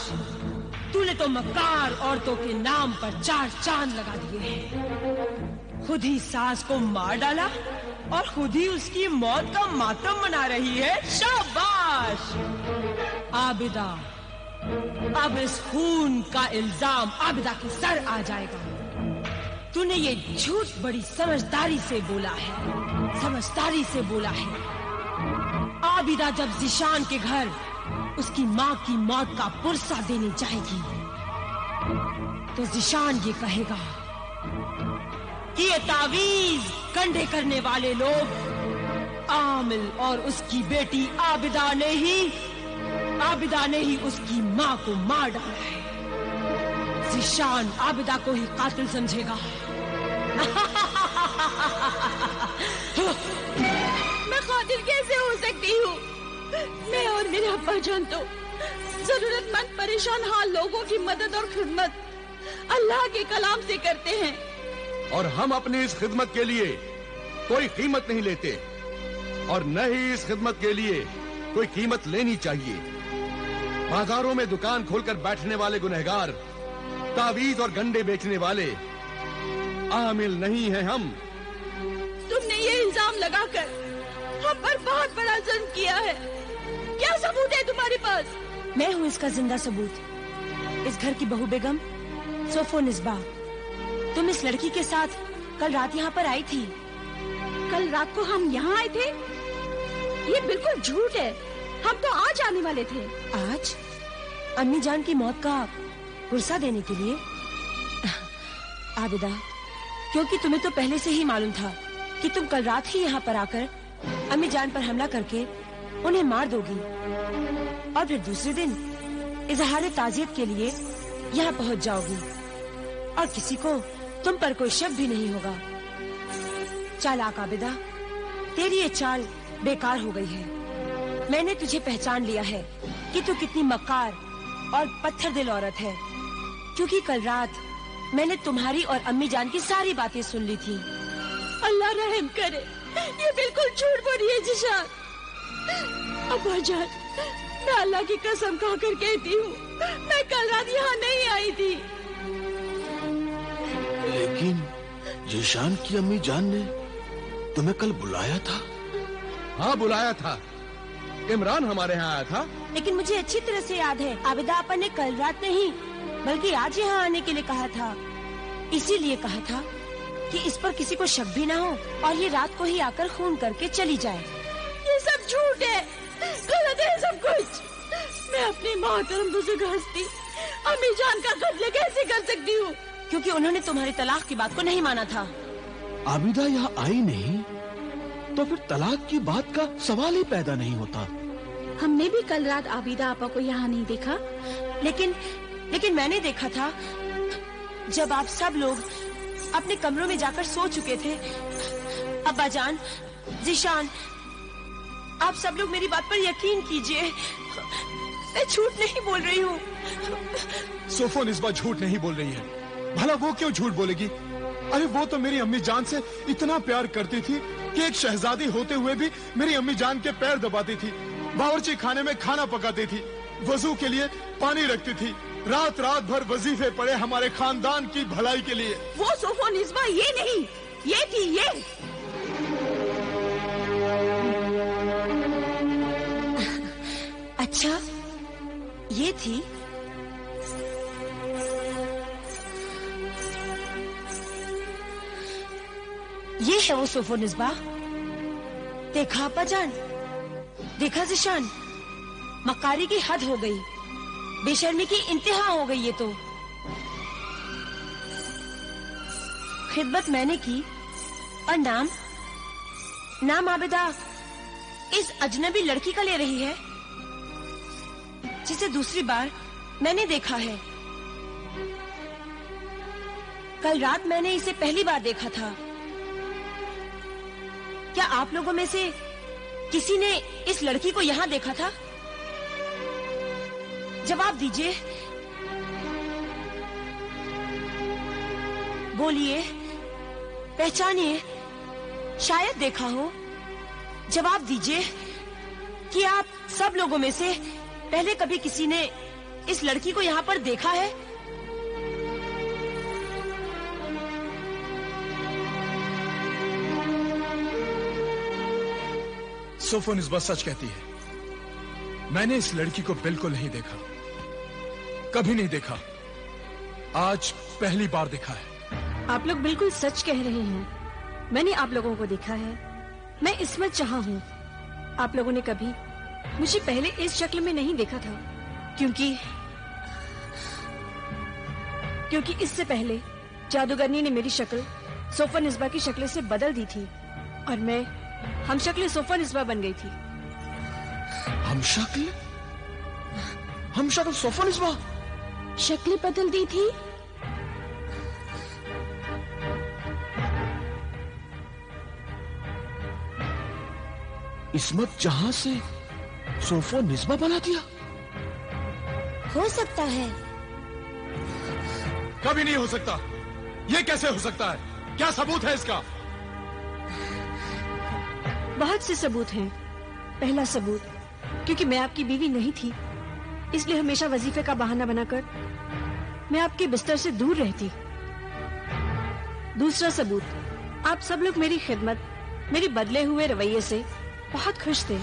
तूने तो मक्कार औरतों के नाम पर 4 चांद लगा दिए। खुद ही सास को मार डाला और खुद ही उसकी मौत का मातम मना रही है। शाबाश। शाबाश आबिदा, अब इस खून का इल्जाम आबिदा के सर आ जाएगा। तूने ये झूठ बड़ी समझदारी से बोला है, समझदारी से बोला है। आबिदा जब ज़िशान के घर उसकी माँ की मौत का पुरसा देने जाएगी तो ज़िशान ये कहेगा कि ये तावीज कंधे करने वाले लोग आमिल और उसकी बेटी आबिदा ने ही उसकी माँ को मार डाला है। ज़िशान आबिदा को ही कातिल समझेगा। मैं कातिल कैसे हो सकती हूँ? मैं और मेरे अब्बा जान तो जरूरतमंद परेशान हाल लोगों की मदद और खिदमत अल्लाह के कलाम से करते हैं, और हम अपनी इस खिदमत के लिए कोई कीमत नहीं लेते और न ही इस खिदमत के लिए कोई कीमत लेनी चाहिए। बाजारों में दुकान खोलकर बैठने वाले गुनहगार, तावीज और गंडे बेचने वाले आमिल नहीं हैं हम। तुमने ये इल्जाम लगाकर हम पर बहुत बड़ा जुल्म किया है। क्या सबूत है तुम्हारे पास? मैं हूँ इसका जिंदा सबूत। इस घर की बहू बेगम सोफो निस्बा, तुम इस लड़की के साथ कल रात यहाँ पर आई थी। कल रात को हम यहाँ आए थे? ये बिल्कुल झूठ है। हम तो आज आने वाले थे। आज? अम्मी जान की मौत का पुरसा देने के लिए? आबिदा, क्योंकि तुम्हें तो पहले से ही मालूम था कि तुम कल रात ही यहाँ पर आकर अम्मी जान पर हमला करके उन्हें मार दोगी और फिर दूसरे दिन इजहार ताजियत के लिए यहाँ पहुँच जाओगी और किसी को तुम पर कोई शक भी नहीं होगा। चालाक आबिदा, तेरी ये चाल बेकार हो गई है। मैंने तुझे पहचान लिया है कि तू कितनी मक्कार और पत्थर दिल औरत है, क्योंकि कल रात मैंने तुम्हारी और अम्मी जान की सारी बातें सुन ली थी। अल्लाह रहम करे, ये बिल्कुल झूठ बोल रही है ज़िशान। अब्बा जान, मैं अल्लाह की कसम खाकर कहती हूँ, मैं कल रात यहाँ नहीं आई थी। लेकिन ज़िशान की अम्मी जान ने तुम्हें कल बुलाया था। हाँ, बुलाया था। इमरान हमारे यहाँ आया था। लेकिन मुझे अच्छी तरह से याद है, आबिदा आपा ने कल रात नहीं बल्कि आज यहाँ आने के लिए कहा था। इसीलिए कहा था कि इस पर किसी को शक भी ना हो और ये रात को ही आकर खून करके चली जाए। ये सब झूठ है, गलत है सब कुछ। मैं अपनी मोहतरम बुजुर्ग हस्ती अम्मी जान का कत्ल कैसे कर सकती हूँ? क्योंकि उन्होंने तुम्हारी तलाक की बात को नहीं माना था। आबिदा यहाँ आई नहीं तो फिर तलाक की बात का सवाल ही पैदा नहीं होता। हमने भी कल रात आबिदा आपा को यहाँ नहीं देखा। लेकिन मैंने देखा था जब आप सब लोग अपने कमरों में जाकर सो चुके थे। अब्बा जान, ज़िशान, आप सब लोग मेरी बात पर यकीन कीजिए, मैं झूठ नहीं बोल रही हूँ। सोफो निस्बा झूठ नहीं बोल रही है। भला वो क्यों झूठ बोलेगी? अरे वो तो मेरी अम्मी जान से इतना प्यार करती थी कि एक शहजादी होते हुए भी मेरी अम्मी जान के पैर दबाती थी, बावर्ची खाने में खाना पकाती थी, वजू के लिए पानी रखती थी, रात रात भर वजीफे पड़े हमारे खानदान की भलाई के लिए। वो सोफो निस्बा ये नहीं, ये थी ये। अच्छा, ये थी? ये है वो सोफो निस्बा। देखा अब्बा जान, देखा ज़िशान, मक्कारी की हद हो गई, बेशर्मी की इंतहा हो गई। ये तो खिदमत मैंने की और नाम आबिदा इस अजनबी लड़की का ले रही है जिसे दूसरी बार मैंने देखा है। कल रात मैंने इसे पहली बार देखा था। क्या आप लोगों में से किसी ने इस लड़की को यहाँ देखा था? जवाब दीजिए, बोलिए, पहचानिए, शायद देखा हो। जवाब दीजिए कि आप सब लोगों में से पहले कभी किसी ने इस लड़की को यहाँ पर देखा है? सोफो निस्बा सच कहती है। मैंने इस लड़की को बिल्कुल नहीं देखा, कभी नहीं देखा। आज पहली बार देखा है। आप लोग बिल्कुल सच कह रहे हैं। मैंने आप लोगों को देखा है। मैं इस्मत जहां हूँ। आप लोगों ने कभी मुझे पहले इस शक्ल में नहीं देखा था, क्योंकि इससे पहले जादूगरनी ने मेरी शक्ल सोफोनिस्बा की शक्ल से बदल दी थी और मैं हम शक्ल सोफोनिस्बा बन गई थी। हम शक्ल सोफोनिस्बा शक्ल बदल दी थी? इस्मत जहां से सोफोनिस्बा बना दिया? हो सकता है। कभी नहीं हो सकता। ये कैसे हो सकता है? क्या सबूत है इसका? बहुत से सबूत हैं। पहला सबूत, क्योंकि मैं आपकी बीवी नहीं थी, इसलिए हमेशा वजीफे का बहाना बनाकर मैं आपके बिस्तर से दूर रहती। दूसरा सबूत, आप सब लोग मेरी खिदमत, मेरे बदले हुए रवैये से बहुत खुश थे।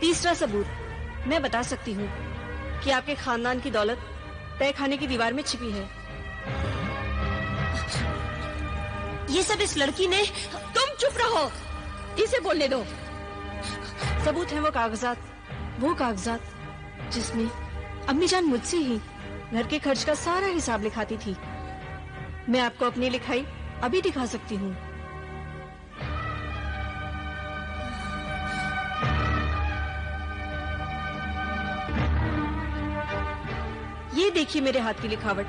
तीसरा सबूत, मैं बता सकती हूँ कि आपके खानदान की दौलत तय खाने की दीवार में छिपी है। ये सब इस लड़की ने। तुम चुप रहो, इसे बोलने दो। सबूत है वो कागजात जिसमें अम्मी जान मुझसे ही घर के खर्च का सारा हिसाब लिखाती थी। मैं आपको अपनी लिखाई अभी दिखा सकती हूँ। ये देखिए मेरे हाथ की लिखावट।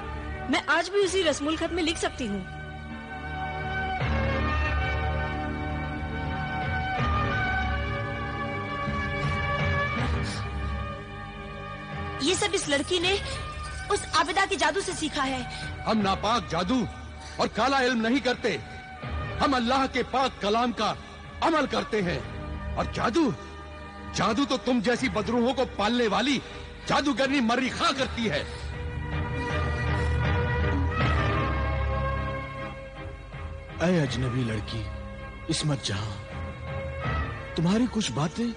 मैं आज भी उसी रस्मुल खत में लिख सकती हूँ। ये सब इस लड़की ने उस आबिदा के जादू से सीखा है। हम नापाक जादू और काला इल्म नहीं करते। हम अल्लाह के पाक कलाम का अमल करते हैं। और जादू तो तुम जैसी बदरूहों को पालने वाली जादूगरनी मर्री खां करती है। ऐ अजनबी लड़की इस्मत जहां, तुम्हारी कुछ बातें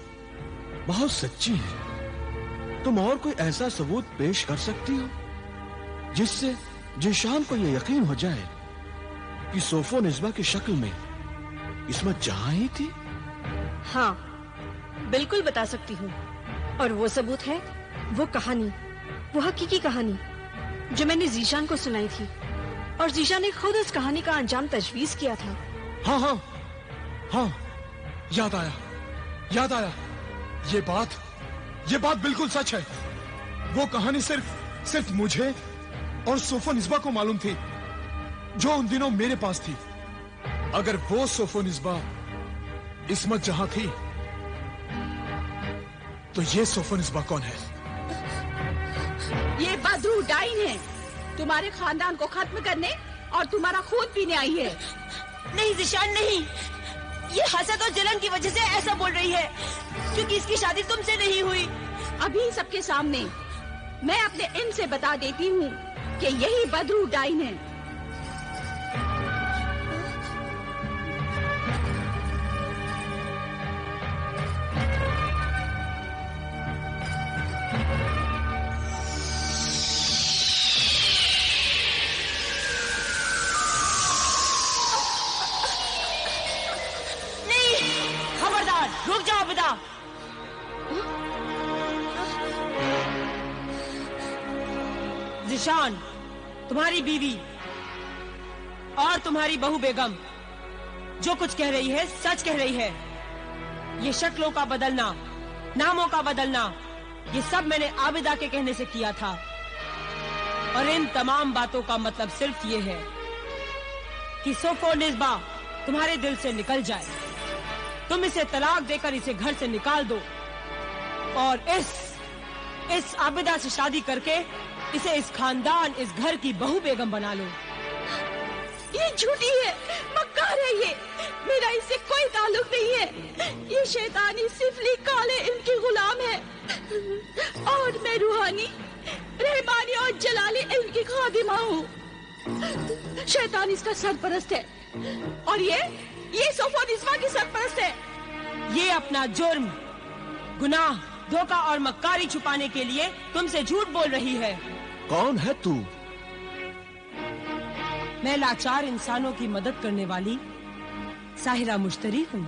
बहुत सच्ची हैं। तुम और कोई ऐसा सबूत पेश कर सकती हो जिससे जिशान को यह यकीन हो जाए कि सोफोनिस्बा की शक्ल में इस्मत जहां ही थी? हाँ, बिल्कुल बता सकती हूँ। और वो सबूत है वो कहानी, वो हकीकी कहानी जो मैंने जीशान को सुनाई थी और जीशान ने खुद उस कहानी का अंजाम तजवीज किया था। हाँ, याद आया। ये बात बिल्कुल सच है। वो कहानी सिर्फ मुझे और सोफोनिस्बा को मालूम थी, जो उन दिनों मेरे पास थी। अगर वो सोफोनिस्बा इस्मत जहां थी, तो ये सोफोनिस्बा कौन है? ये बदरू डाइन है, तुम्हारे खानदान को खत्म करने और तुम्हारा खून पीने आई है। नहीं जिशान, नहीं। ये हसद और जलन की वजह से ऐसा बोल रही है, क्योंकि इसकी शादी तुमसे नहीं हुई। अभी सबके सामने मैं अपने इन से बता देती हूँ कि यही बदरू डाइन है। रुक जाओ आबिदा। जिशान, तुम्हारी बीवी और तुम्हारी बहू बेगम जो कुछ कह रही है सच कह रही है। ये शक्लों का बदलना, नामों का बदलना, ये सब मैंने आबिदा के कहने से किया था। और इन तमाम बातों का मतलब सिर्फ ये है कि सोफोनिस्बा तुम्हारे दिल से निकल जाए। तुम इसे तलाक देकर इसे घर से निकाल दो और इस आबिदा से शादी करके इसे इस खानदान, इस घर की बहू बेगम बना लो। ये झूठी है, मक्कार है ये। मेरा इससे कोई ताल्लुक नहीं है। ये शैतानी सिफली काले इनकी गुलाम है और मैं रूहानी, रहमानी और जलाली इनकी खादिमा हूँ। शैतान इसका सरपरस्त है और ये सोफोनिस्बा की सरपरस्त है। ये अपना जुर्म गुनाह, धोखा और मक्कारी छुपाने के लिए तुमसे झूठ बोल रही है। कौन है तू? मैं लाचार इंसानों की मदद करने वाली साहिरा मुश्तरी हूँ।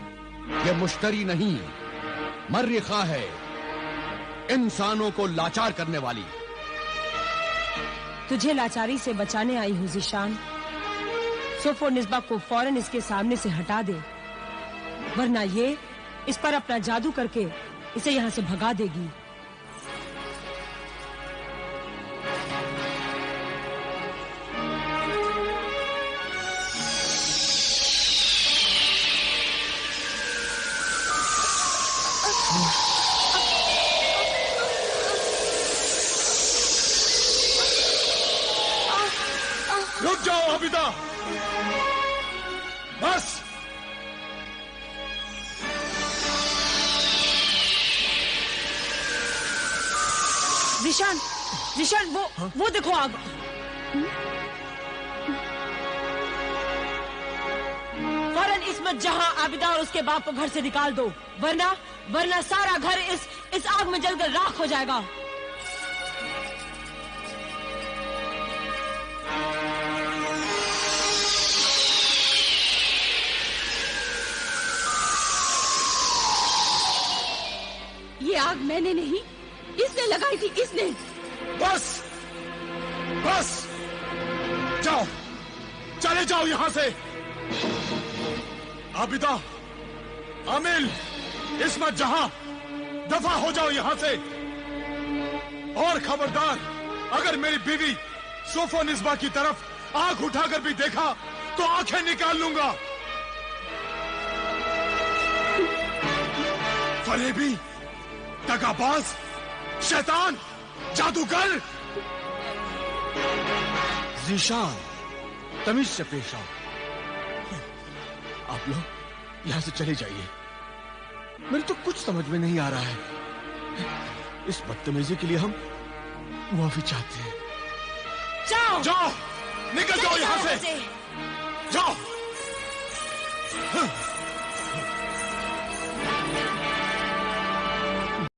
ये मुश्तरी नहीं, मर्रिखा है, इंसानों को लाचार करने वाली। तुझे लाचारी से बचाने आई हूँ ज़ीशान। सोफोनिस्बा को फौरन इसके सामने से हटा दे, वरना ये इस पर अपना जादू करके इसे यहाँ से भगा देगी। रुक जाओ आबिदा, बस। ज़ीशान, ज़ीशान, वो देखो आग। फौरन इस्मत जहां आबिदा और उसके बाप को घर से निकाल दो, वरना सारा घर इस आग में जलकर राख हो जाएगा। ये आग मैंने नहीं, इसने लगाई थी, इसने। बस बस, जाओ, चले जाओ यहां से। आबिदा, आमिल, इस्मत जहां, दफा हो जाओ यहां से। और खबरदार, अगर मेरी बीवी सोफोनिस्बा की तरफ आंख उठाकर भी देखा तो आंखें निकाल लूंगा। फरेबी, दगाबाज, शैतान, जादूगर। ज़ीशान, तमीज से पेश आओ। आप लोग यहां से चले जाइए, मेरे तो कुछ समझ में नहीं आ रहा है। इस बदतमीजी के लिए हम मुआफी चाहते हैं। जाओ, जाओ, निकल जाओ यहां से, जाओ।